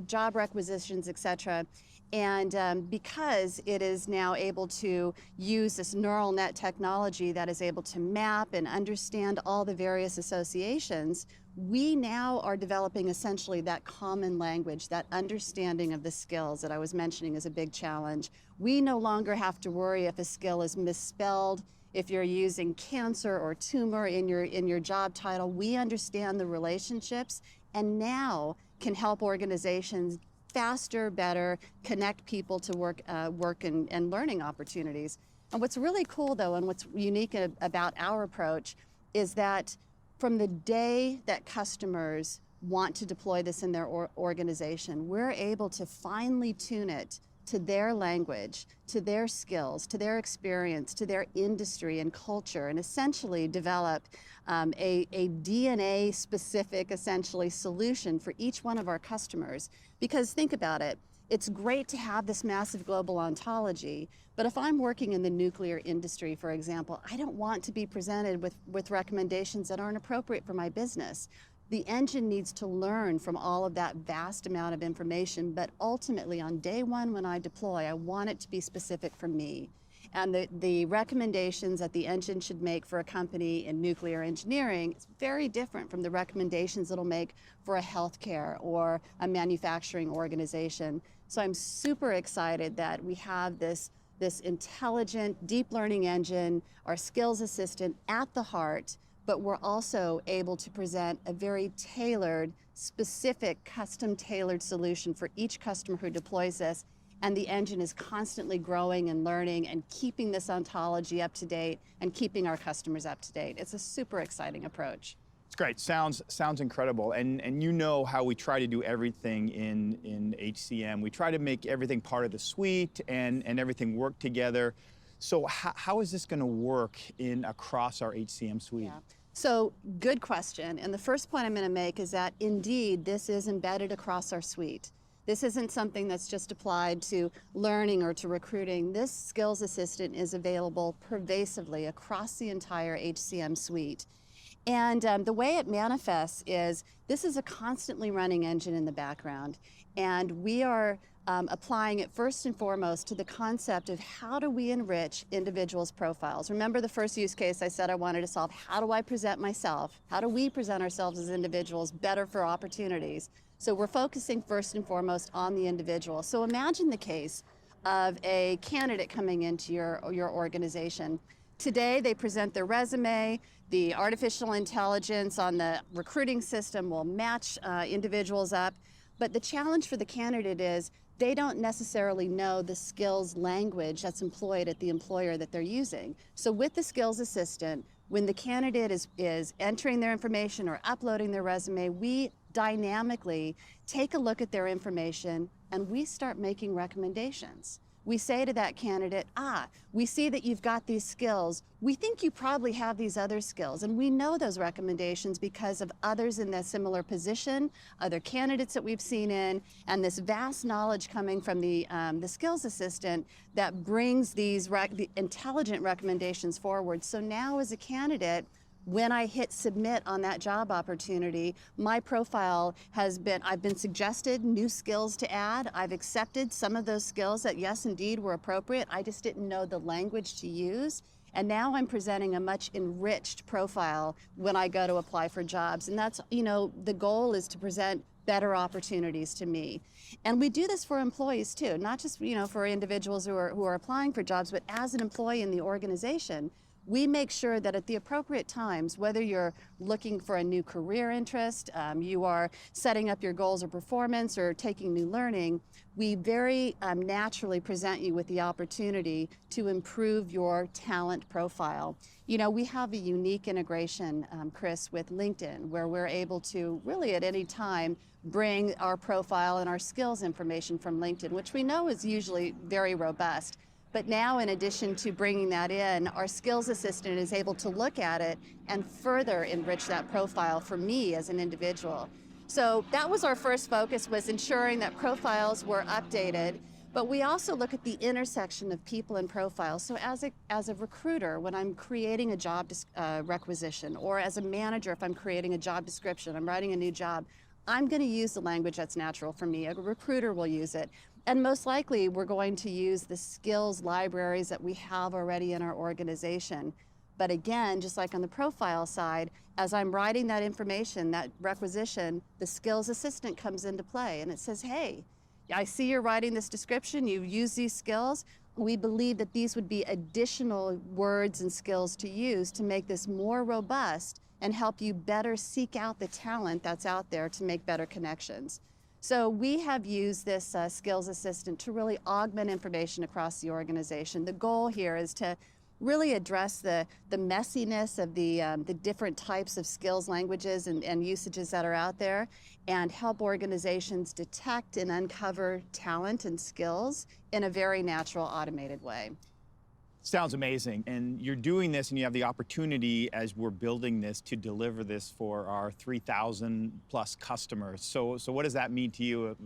job requisitions, etc. And because it is now able to use this neural net technology that is able to map and understand all the various associations, we now are developing essentially that common language, that understanding of the skills that I was mentioning is a big challenge. We no longer have to worry if a skill is misspelled, if you're using cancer or tumor in your job title. We understand the relationships and now can help organizations faster, better, connect people to work and learning opportunities. And what's really cool though, and what's unique about our approach is that from the day that customers want to deploy this in their organization, we're able to finely tune it to their language, to their skills, to their experience, to their industry and culture, and essentially develop a DNA-specific, essentially, solution for each one of our customers. Because think about it, it's great to have this massive global ontology, but if I'm working in the nuclear industry, for example, I don't want to be presented with recommendations that aren't appropriate for my business. The engine needs to learn from all of that vast amount of information, but ultimately on day one when I deploy, I want it to be specific for me. And the recommendations that the engine should make for a company in nuclear engineering is very different from the recommendations it'll make for a healthcare or a manufacturing organization. So I'm super excited that we have this intelligent, deep learning engine, our skills assistant at the heart, but we're also able to present a very tailored, specific, custom-tailored solution for each customer who deploys this. And the engine is constantly growing and learning and keeping this ontology up to date and keeping our customers up to date. It's a super exciting approach. It's great. Sounds incredible. And you know how we try to do everything in HCM. We try to make everything part of the suite and everything work together. So how is this going to work across our HCM suite? Yeah. So good question. And the first point I'm going to make is that indeed this is embedded across our suite. This isn't something that's just applied to learning or to recruiting. This skills assistant is available pervasively across the entire HCM suite. And the way it manifests is this is a constantly running engine in the background. And we are applying it first and foremost to the concept of how do we enrich individuals' profiles. Remember the first use case I said I wanted to solve, how do I present myself? How do we present ourselves as individuals better for opportunities? So we're focusing first and foremost on the individual. So imagine the case of a candidate coming into your organization. Today they present their resume, the artificial intelligence on the recruiting system will match individuals up, but the challenge for the candidate is they don't necessarily know the skills language that's employed at the employer that they're using. So with the skills assistant, when the candidate is entering their information or uploading their resume, we dynamically take a look at their information and we start making recommendations. We say to that candidate, we see that you've got these skills. We think you probably have these other skills. And we know those recommendations because of others in a similar position, other candidates that we've seen in, and this vast knowledge coming from the skills assistant that brings these the intelligent recommendations forward. So now as a candidate, when I hit submit on that job opportunity, my profile I've been suggested new skills to add. I've accepted some of those skills that yes, indeed were appropriate. I just didn't know the language to use. And now I'm presenting a much enriched profile when I go to apply for jobs. And that's, the goal is to present better opportunities to me. And we do this for employees too, not just, for individuals who are applying for jobs, but as an employee in the organization. We make sure that at the appropriate times, whether you're looking for a new career interest, you are setting up your goals or performance or taking new learning, we very naturally present you with the opportunity to improve your talent profile. We have a unique integration, Chris, with LinkedIn, where we're able to really at any time bring our profile and our skills information from LinkedIn, which we know is usually very robust. But now, in addition to bringing that in, our skills assistant is able to look at it and further enrich that profile for me as an individual. So that was our first focus, was ensuring that profiles were updated. But we also look at the intersection of people and profiles. So as a recruiter, when I'm creating a job requisition, or as a manager, if I'm creating a job description, I'm writing a new job, I'm going to use the language that's natural for me. A recruiter will use it. And most likely, we're going to use the skills libraries that we have already in our organization. But again, just like on the profile side, as I'm writing that information, that requisition, the skills assistant comes into play and it says, hey, I see you're writing this description, you've used these skills. We believe that these would be additional words and skills to use to make this more robust and help you better seek out the talent that's out there to make better connections. So we have used this skills assistant to really augment information across the organization. The goal here is to really address the messiness of the different types of skills languages and usages that are out there, and help organizations detect and uncover talent and skills in a very natural, automated way. Sounds amazing. And you're doing this and you have the opportunity as we're building this to deliver this for our 3,000 plus customers. So what does that mean to you?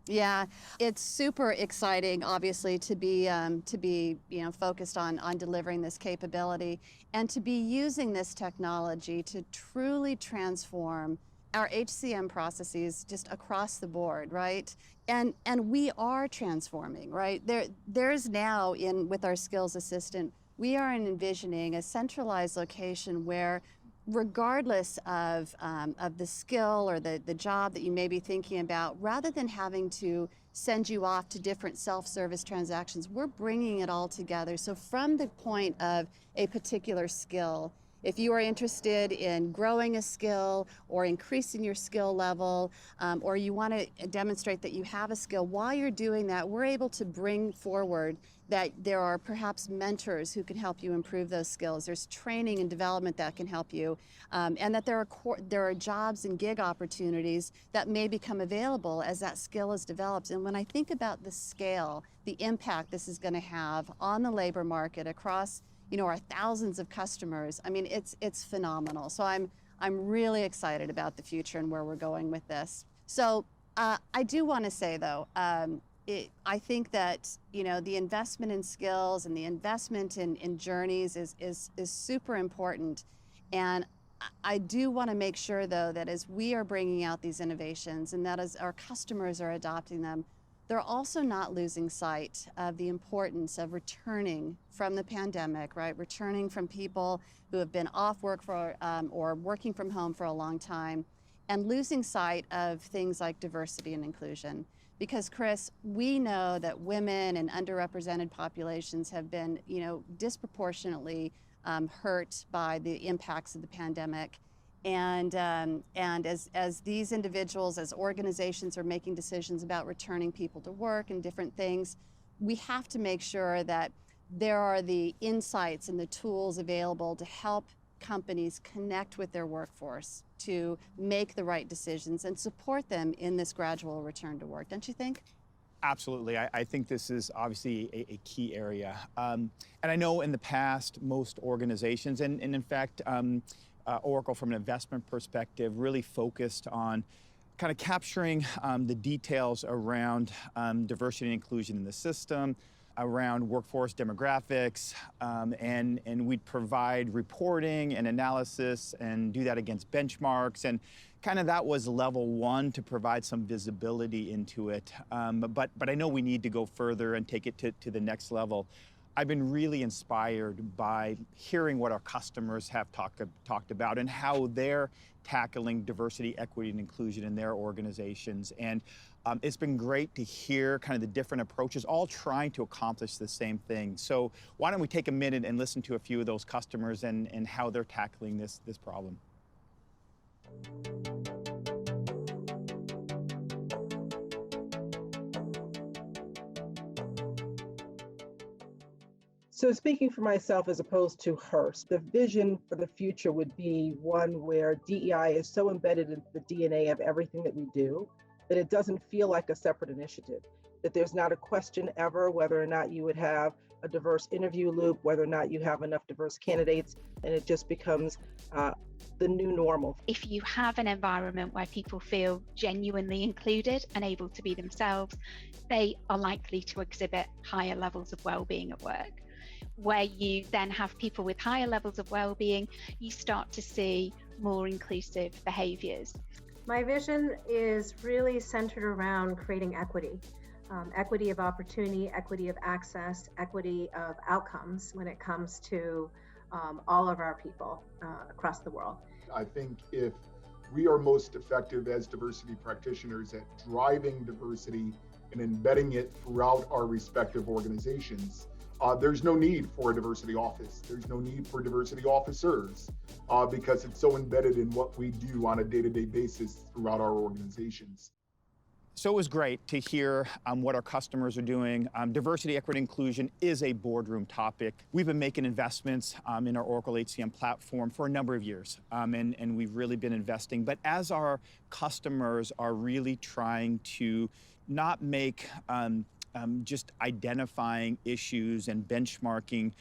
Yeah, it's super exciting, obviously, to be focused on delivering this capability and to be using this technology to truly transform our HCM processes just across the board, right? And we are transforming, right? There's now with our skills assistant, we are envisioning a centralized location where, regardless of the skill or the job that you may be thinking about, rather than having to send you off to different self-service transactions, we're bringing it all together. So from the point of a particular skill, if you are interested in growing a skill or increasing your skill level, or you want to demonstrate that you have a skill, while you're doing that, we're able to bring forward that there are perhaps mentors who can help you improve those skills. There's training and development that can help you, and that there are jobs and gig opportunities that may become available as that skill is developed. And when I think about the scale, the impact this is going to have on the labor market across our thousands of customers, I mean, it's phenomenal. So I'm really excited about the future and where we're going with this. So I do want to say, though, I think that the investment in skills and the investment in journeys is super important. And I do want to make sure, though, that as we are bringing out these innovations and that as our customers are adopting them, they're also not losing sight of the importance of returning from the pandemic, right? Returning from people who have been off work or working from home for a long time, and losing sight of things like diversity and inclusion. Because, Chris, we know that women and underrepresented populations have been, disproportionately hurt by the impacts of the pandemic. And as these individuals, as organizations are making decisions about returning people to work and different things, we have to make sure that there are the insights and the tools available to help companies connect with their workforce to make the right decisions and support them in this gradual return to work. Don't you think? Absolutely. I think this is obviously a key area. And I know in the past, most organizations, and in fact, Oracle from an investment perspective really focused on kind of capturing the details around diversity and inclusion in the system, around workforce demographics, and we'd provide reporting and analysis and do that against benchmarks. And kind of that was level one to provide some visibility into it. But I know we need to go further and take it to the next level. I've been really inspired by hearing what our customers have talked about and how they're tackling diversity, equity, and inclusion in their organizations. And it's been great to hear kind of the different approaches, all trying to accomplish the same thing. So why don't we take a minute and listen to a few of those customers and how they're tackling this problem. So speaking for myself as opposed to Hearst, the vision for the future would be one where DEI is so embedded into the DNA of everything that we do that it doesn't feel like a separate initiative, that there's not a question ever whether or not you would have a diverse interview loop, whether or not you have enough diverse candidates, and it just becomes the new normal. If you have an environment where people feel genuinely included and able to be themselves, they are likely to exhibit higher levels of well-being at work. Where you then have people with higher levels of well-being, you start to see more inclusive behaviors. My vision is really centered around creating equity. Equity of opportunity, equity of access, equity of outcomes when it comes to all of our people across the world. I think if we are most effective as diversity practitioners at driving diversity and embedding it throughout our respective organizations, there's no need for a diversity office. There's no need for diversity officers because it's so embedded in what we do on a day-to-day basis throughout our organizations. So it was great to hear what our customers are doing. Diversity, equity, inclusion is a boardroom topic. We've been making investments in our Oracle HCM platform for a number of years, and we've really been investing. But as our customers are really trying to not make just identifying issues and benchmarking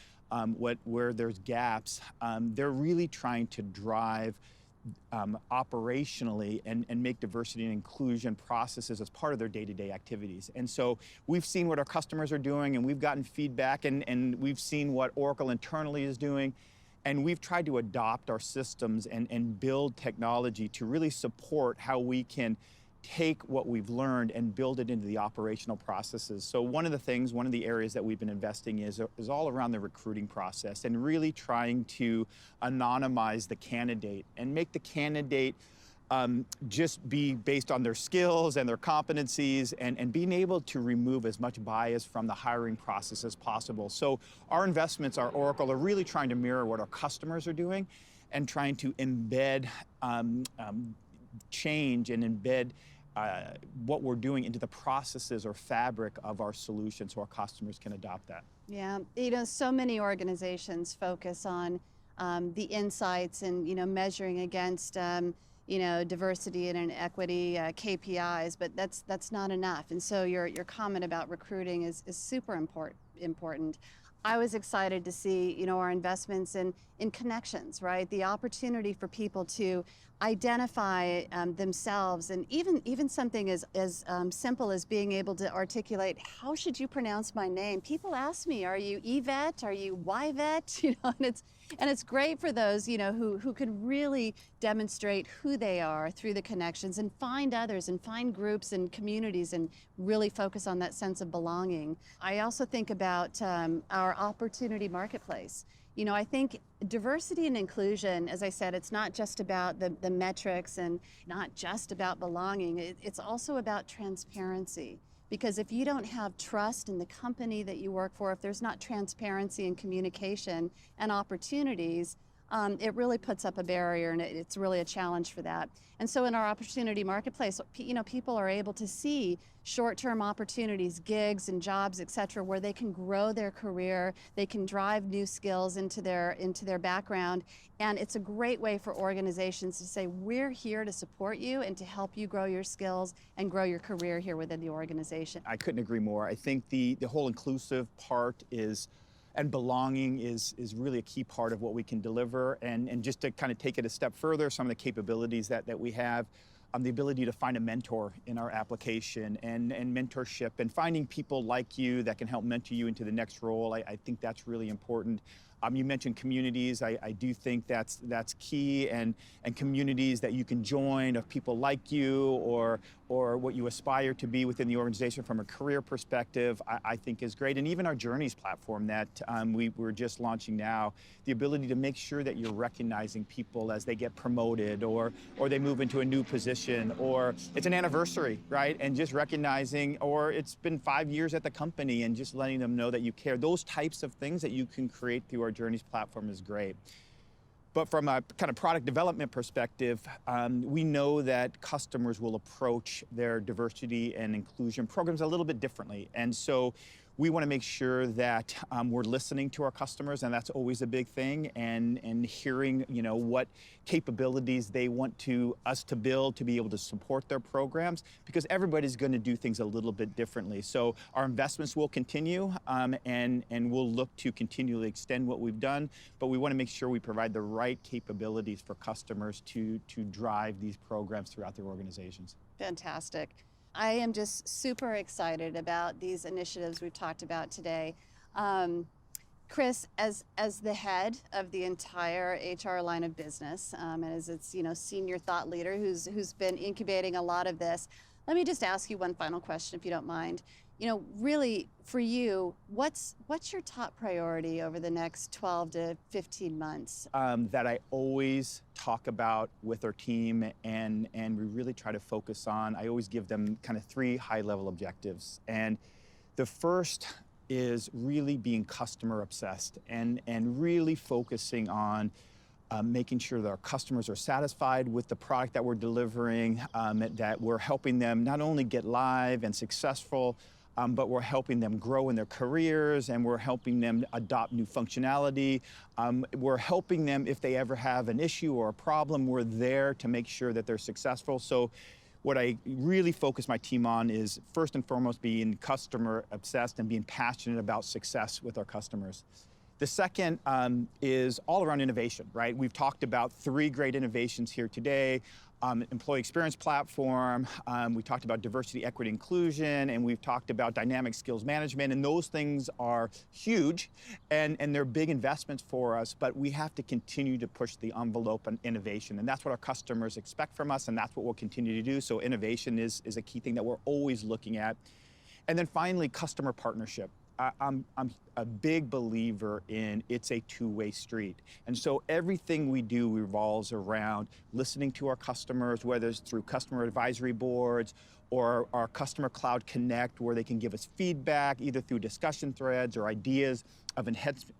where there's gaps, they're really trying to drive operationally and make diversity and inclusion processes as part of their day-to-day activities. And so we've seen what our customers are doing, and we've gotten feedback, and we've seen what Oracle internally is doing. And we've tried to adopt our systems and build technology to really support how we can take what we've learned and build it into the operational processes. So one of the areas that we've been investing is all around the recruiting process and really trying to anonymize the candidate and make the candidate just be based on their skills and their competencies, and being able to remove as much bias from the hiring process as possible. So our investments, our Oracle, are really trying to mirror what our customers are doing and trying to embed change and embed what we're doing into the processes or fabric of our solution so our customers can adopt that. Yeah, so many organizations focus on the insights and, measuring against, diversity and equity KPIs, but that's not enough. And so your comment about recruiting is super important. I was excited to see, our investments in connections, right? The opportunity for people to identify themselves, and even something as simple as being able to articulate, how should you pronounce my name? People ask me, are you Yvette? Are you Yvette? And it's great for those, who can really demonstrate who they are through the connections and find others and find groups and communities and really focus on that sense of belonging. I also think about our opportunity marketplace. I think diversity and inclusion, as I said, it's not just about the metrics and not just about belonging. It's also about transparency. Because if you don't have trust in the company that you work for, if there's not transparency and communication and opportunities, it really puts up a barrier, and it's really a challenge for that. And so in our opportunity marketplace, people are able to see short-term opportunities, gigs and jobs, et cetera, where they can grow their career, they can drive new skills into their background. And it's a great way for organizations to say, we're here to support you and to help you grow your skills and grow your career here within the organization. I couldn't agree more. I think the whole inclusive part and belonging is really a key part of what we can deliver. And just to kind of take it a step further, some of the capabilities that we have, the ability to find a mentor in our application and mentorship, and finding people like you that can help mentor you into the next role. I think that's really important. You mentioned communities. I do think that's key, and communities that you can join of people like you or what you aspire to be within the organization from a career perspective, I think is great. And even our Journeys platform that we're just launching now, the ability to make sure that you're recognizing people as they get promoted or they move into a new position, or it's an anniversary, right? And just recognizing, or it's been 5 years at the company and just letting them know that you care. Those types of things that you can create through our Journeys platform is great. But from a kind of product development perspective, we know that customers will approach their diversity and inclusion programs a little bit differently. And so we want to make sure that we're listening to our customers, and that's always a big thing, and hearing, what capabilities they want us to build to be able to support their programs, because everybody's going to do things a little bit differently. So our investments will continue, and we'll look to continually extend what we've done, but we want to make sure we provide the right capabilities for customers to drive these programs throughout their organizations. Fantastic. I am just super excited about these initiatives we've talked about today. Chris, as the head of the entire HR line of business, and as its senior thought leader who's been incubating a lot of this, let me just ask you one final question, if you don't mind. Really for you, what's your top priority over the next 12 to 15 months? That I always talk about with our team, and we really try to focus on. I always give them kind of 3 high-level objectives. And the first is really being customer obsessed and really focusing on making sure that our customers are satisfied with the product that we're delivering, that we're helping them not only get live and successful, but we're helping them grow in their careers, and we're helping them adopt new functionality. We're helping them if they ever have an issue or a problem. We're there to make sure that they're successful. So what I really focus my team on is, first and foremost, being customer obsessed and being passionate about success with our customers. The second is all around innovation, right? We've talked about 3 great innovations here today. Employee experience platform, we talked about diversity, equity, inclusion, and we've talked about dynamic skills management, and those things are huge, and they're big investments for us, but we have to continue to push the envelope on innovation, and that's what our customers expect from us, and that's what we'll continue to do. So innovation is a key thing that we're always looking at. And then finally, customer partnership. I'm a big believer in it's a two-way street. And so everything we do revolves around listening to our customers, whether it's through customer advisory boards or our Customer Cloud Connect, where they can give us feedback, either through discussion threads or ideas of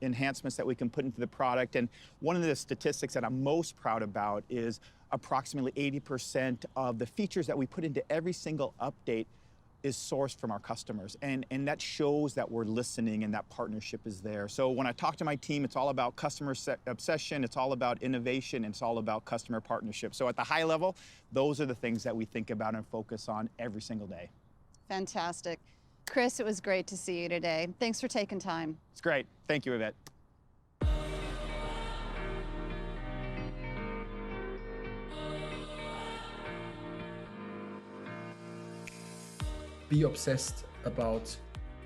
enhancements that we can put into the product. And one of the statistics that I'm most proud about is approximately 80% of the features that we put into every single update is sourced from our customers. And that shows that we're listening and that partnership is there. So when I talk to my team, it's all about customer obsession, it's all about innovation, and it's all about customer partnership. So at the high level, those are the things that we think about and focus on every single day. Fantastic. Chris, it was great to see you today. Thanks for taking time. It's great. Thank you, Yvette. Be obsessed about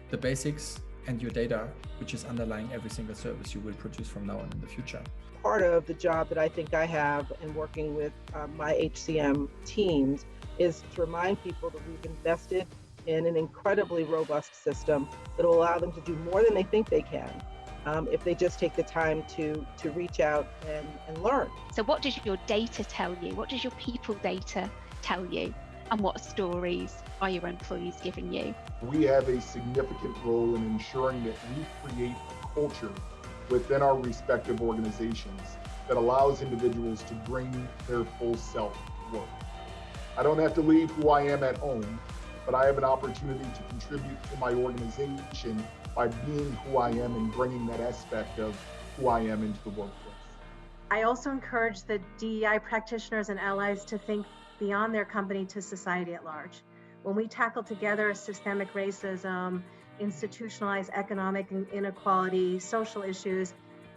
the basics and your data, which is underlying every single service you will produce from now on in the future. Part of the job that I think I have in working with my HCM teams is to remind people that we've invested in an incredibly robust system that will allow them to do more than they think they can if they just take the time to reach out and learn. So what does your data tell you? What does your people data tell you? And what stories are your employees giving you? We have a significant role in ensuring that we create a culture within our respective organizations that allows individuals to bring their full self to work. I don't have to leave who I am at home, but I have an opportunity to contribute to my organization by being who I am and bringing that aspect of who I am into the workplace. I also encourage the DEI practitioners and allies to think beyond their company to society at large. When we tackle together systemic racism, institutionalized economic inequality, social issues,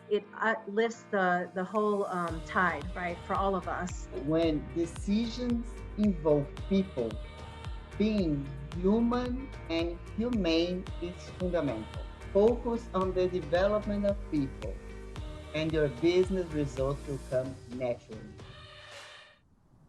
it lifts the whole tide, right, for all of us. When decisions involve people, being human and humane is fundamental. Focus on the development of people, and your business results will come naturally.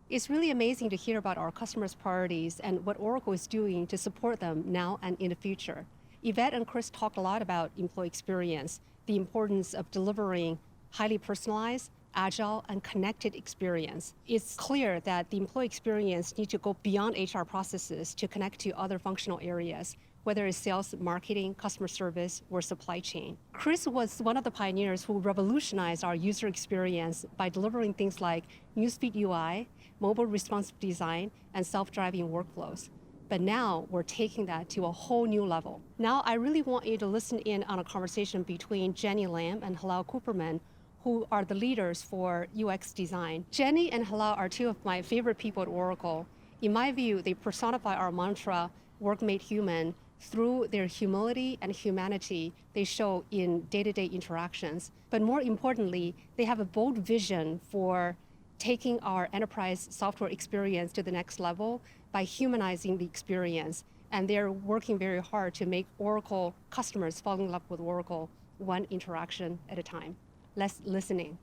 It's really amazing to hear about our customers' priorities and what Oracle is doing to support them now and in the future. Yvette and Chris talked a lot about employee experience, the importance of delivering highly personalized, agile, and connected experience. It's clear that the employee experience needs to go beyond HR processes to connect to other functional areas, whether it's sales, marketing, customer service, or supply chain. Chris was one of the pioneers who revolutionized our user experience by delivering things like newsfeed UI, mobile responsive design, and self-driving workflows. But now we're taking that to a whole new level. Now I really want you to listen in on a conversation between Jenny Lam and Halal Cooperman, who are the leaders for UX design. Jenny and Halal are two of my favorite people at Oracle. In my view, they personify our mantra, work made human, through their humility and humanity they show in day-to-day interactions. But more importantly, they have a bold vision for taking our enterprise software experience to the next level by humanizing the experience. And they're working very hard to make Oracle customers fall in love with Oracle one interaction at a time. Let's listen in.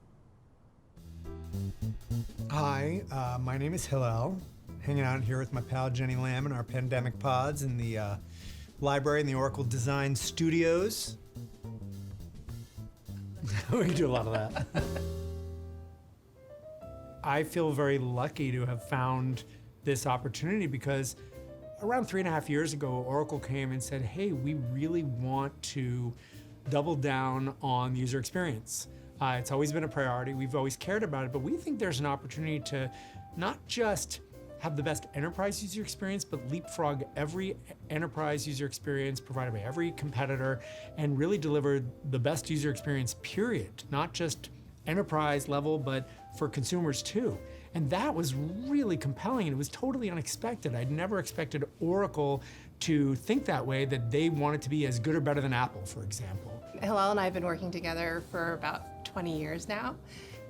Hi, my name is Hillel, hanging out here with my pal Jenny Lam in our pandemic pods in the library in the Oracle Design Studios. We do a lot of that. I feel very lucky to have found this opportunity because around 3.5 years ago, Oracle came and said, hey, we really want to double down on the user experience. It's always been a priority. We've always cared about it, but we think there's an opportunity to not just have the best enterprise user experience, but leapfrog every enterprise user experience provided by every competitor and really deliver the best user experience, period. Not just enterprise level, but for consumers too. And that was really compelling, and it was totally unexpected. I'd never expected Oracle to think that way, that they wanted to be as good or better than Apple, for example. Hillel and I have been working together for about 20 years now.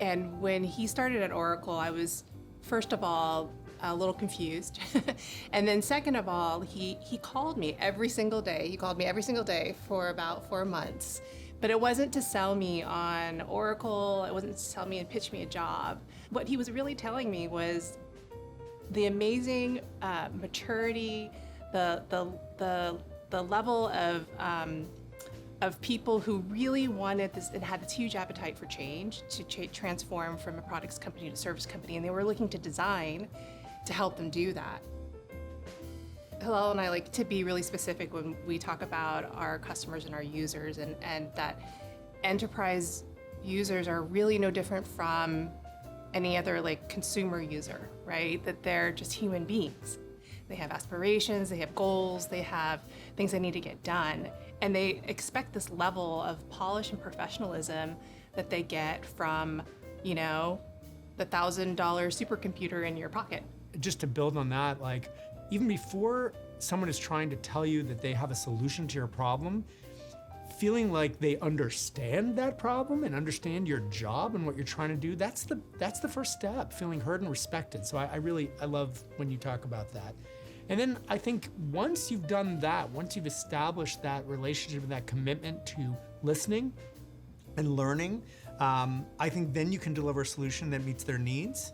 And when he started at Oracle, I was, first of all, a little confused. And then second of all, he called me every single day. He called me every single day for about 4 months. But it wasn't to sell me on Oracle. It wasn't to tell me and pitch me a job. What he was really telling me was the amazing maturity, the level of people who really wanted this and had this huge appetite for change, to transform from a products company to service company, and they were looking to design to help them do that. Hillel and I like to be really specific when we talk about our customers and our users, and that enterprise users are really no different from any other like consumer user, right? That they're just human beings. They have aspirations, they have goals, they have things they need to get done, and they expect this level of polish and professionalism that they get from, you know, the $1,000 supercomputer in your pocket. Just to build on that, like, even before someone is trying to tell you that they have a solution to your problem, feeling like they understand that problem and understand your job and what you're trying to do, that's the first step, feeling heard and respected. So I love when you talk about that. And then I think once you've done that, once you've established that relationship and that commitment to listening and learning, I think then you can deliver a solution that meets their needs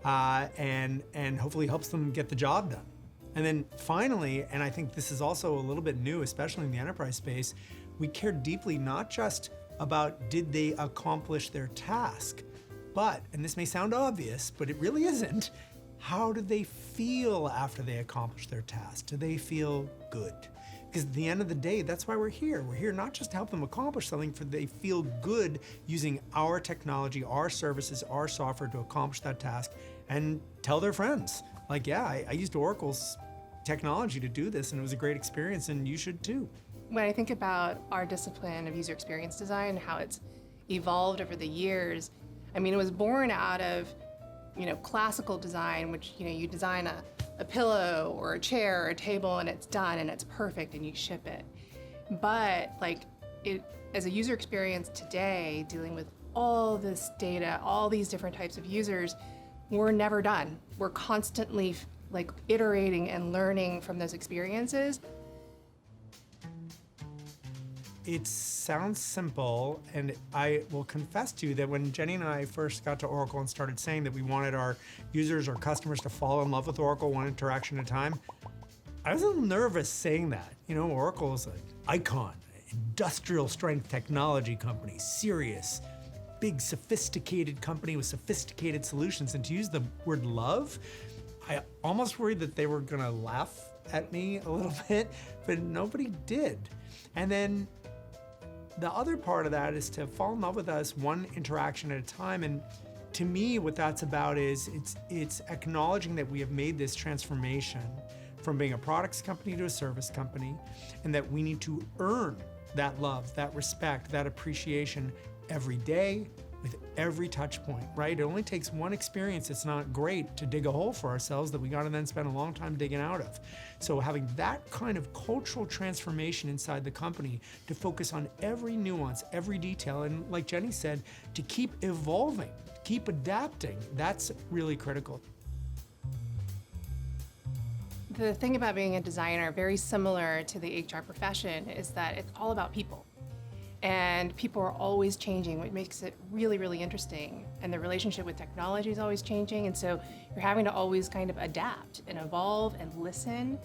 and hopefully helps them get the job done. And then finally, and I think this is also a little bit new, especially in the enterprise space, we care deeply not just about did they accomplish their task, but, and this may sound obvious, but it really isn't, how do they feel after they accomplish their task? Do they feel good? Because at the end of the day, that's why we're here. We're here not just to help them accomplish something, for they feel good using our technology, our services, our software to accomplish that task, and tell their friends. Like, yeah, I used Oracle's technology to do this, and it was a great experience, and you should too. When I think about our discipline of user experience design, how it's evolved over the years, I mean, it was born out of, you know, classical design, which, you know, you design a pillow or a chair or a table and it's done and it's perfect and you ship it. But like it, as a user experience today, dealing with all this data, all these different types of users, we're never done. We're constantly like iterating and learning from those experiences. It sounds simple, and I will confess to you that when Jenny and I first got to Oracle and started saying that we wanted our users or customers to fall in love with Oracle one interaction at a time, I was a little nervous saying that. You know, Oracle is an icon, industrial strength technology company, serious, big, sophisticated company with sophisticated solutions. And to use the word love, I almost worried that they were gonna laugh at me a little bit, but nobody did. And then the other part of that is to fall in love with us one interaction at a time. And to me, what that's about is it's acknowledging that we have made this transformation from being a products company to a service company, and that we need to earn that love, that respect, that appreciation every day with every touch point, right? It only takes one experience that's not great to dig a hole for ourselves that we gotta then spend a long time digging out of. So having that kind of cultural transformation inside the company to focus on every nuance, every detail, and like Jenny said, to keep evolving, keep adapting, that's really critical. The thing about being a designer, very similar to the HR profession, is that it's all about people. And people are always changing, which makes it really, really interesting. And the relationship with technology is always changing. And so you're having to always kind of adapt and evolve and listen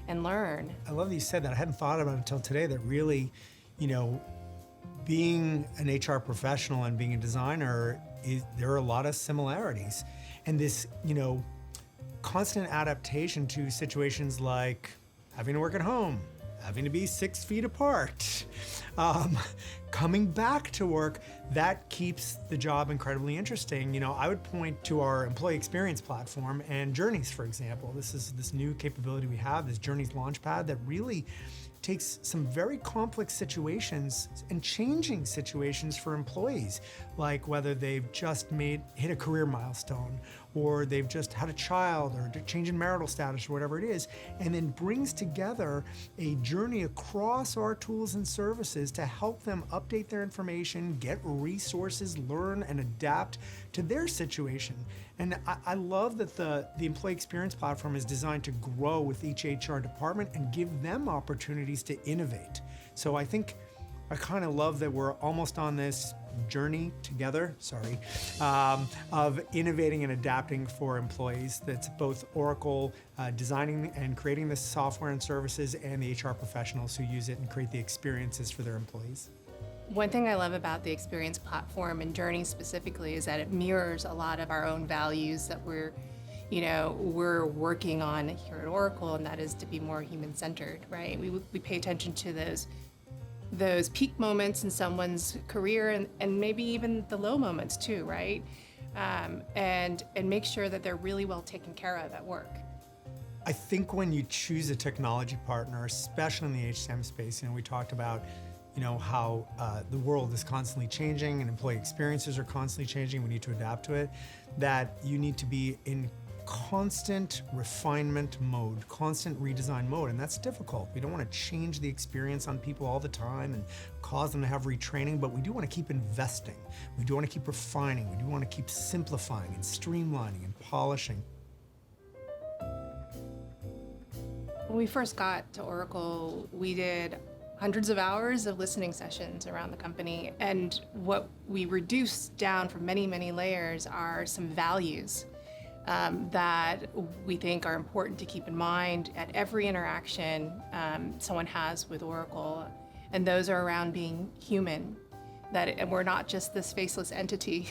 and learn. I love that you said that. I hadn't thought about it until today, that really, you know, being an HR professional and being a designer, there are a lot of similarities. And this, you know, constant adaptation to situations like having to work at home, having to be 6 feet apart, coming back to work, that keeps the job incredibly interesting. You know, I would point to our employee experience platform and Journeys, for example. This is this new capability we have, this Journeys Launchpad that really takes some very complex situations and changing situations for employees, like whether they've just hit a career milestone, or they've just had a child, or a change in marital status, or whatever it is, and then brings together a journey across our tools and services to help them update their information, get resources, learn and adapt to their situation. And I love that the employee experience platform is designed to grow with each HR department and give them opportunities to innovate. So I think I kind of love that we're almost on this journey together, of innovating and adapting for employees. That's both Oracle designing and creating the software and services, and the HR professionals who use it and create the experiences for their employees. One thing I love about the experience platform and Journeys specifically is that it mirrors a lot of our own values that we're working on here at Oracle, and that is to be more human-centered, right? We pay attention to those peak moments in someone's career and maybe even the low moments too, right? And make sure that they're really well taken care of at work. I think when you choose a technology partner, especially in the HCM space, we talked about how the world is constantly changing and employee experiences are constantly changing. We need to adapt to it. That you need to be in constant refinement mode, constant redesign mode, and that's difficult. We don't want to change the experience on people all the time and cause them to have retraining, but we do want to keep investing. We do want to keep refining. We do want to keep simplifying and streamlining and polishing. When we first got to Oracle, we did hundreds of hours of listening sessions around the company, and what we reduced down from many, many layers are some values that we think are important to keep in mind at every interaction someone has with Oracle. And those are around being human, and we're not just this faceless entity,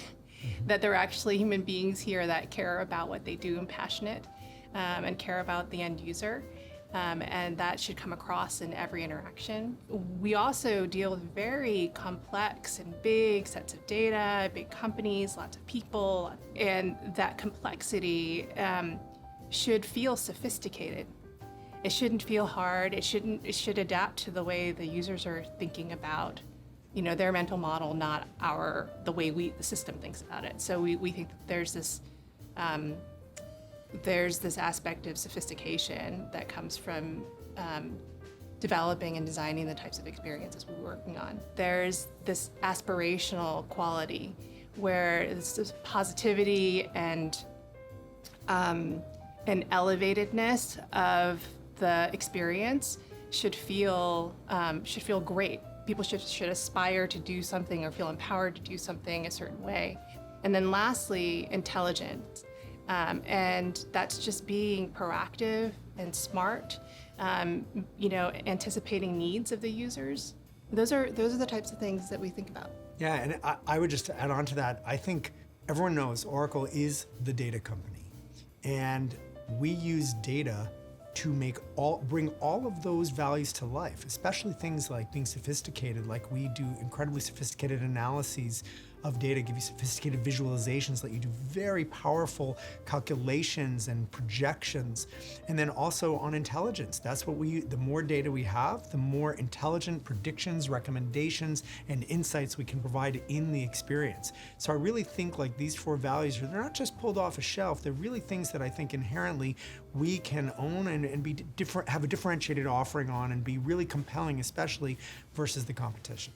that they're actually human beings here that care about what they do and passionate and care about the end user. And that should come across in every interaction. We also deal with very complex and big sets of data, big companies, lots of people, and that complexity should feel sophisticated. It shouldn't feel hard. It should adapt to the way the users are thinking about, their mental model, not the way the system thinks about it. So we think that there's this aspect of sophistication that comes from developing and designing the types of experiences we're working on. There's this aspirational quality where it's this positivity and elevatedness of the experience should feel great. People should aspire to do something or feel empowered to do something a certain way. And then lastly, intelligence. And that's just being proactive and smart, anticipating needs of the users. Those are the types of things that we think about. Yeah, and I would just add on to that. I think everyone knows Oracle is the data company, and we use data to bring all of those values to life, especially things like being sophisticated, like we do incredibly sophisticated analyses of data, give you sophisticated visualizations, let you do very powerful calculations and projections. And then also on intelligence, that's the more data we have, the more intelligent predictions, recommendations, and insights we can provide in the experience. So I really think like these 4 values, they're not just pulled off a shelf, they're really things that I think inherently we can own and be different, have a differentiated offering on, and be really compelling, especially versus the competition.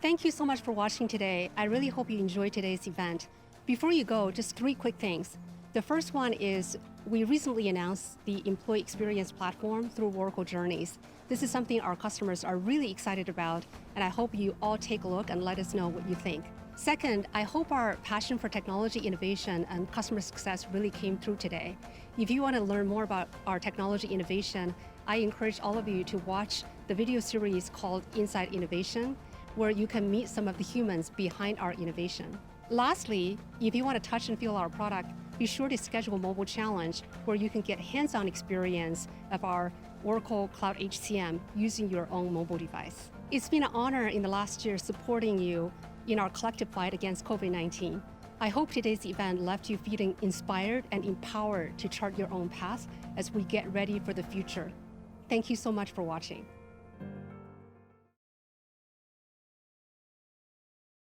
Thank you so much for watching today. I really hope you enjoyed today's event. Before you go, just 3 quick things. The first one is we recently announced the employee experience platform through Oracle Journeys. This is something our customers are really excited about, and I hope you all take a look and let us know what you think. Second, I hope our passion for technology innovation and customer success really came through today. If you want to learn more about our technology innovation, I encourage all of you to watch the video series called Inside Innovation, where you can meet some of the humans behind our innovation. Lastly, if you want to touch and feel our product, be sure to schedule a mobile challenge where you can get hands-on experience of our Oracle Cloud HCM using your own mobile device. It's been an honor in the last year supporting you in our collective fight against COVID-19. I hope today's event left you feeling inspired and empowered to chart your own path as we get ready for the future. Thank you so much for watching.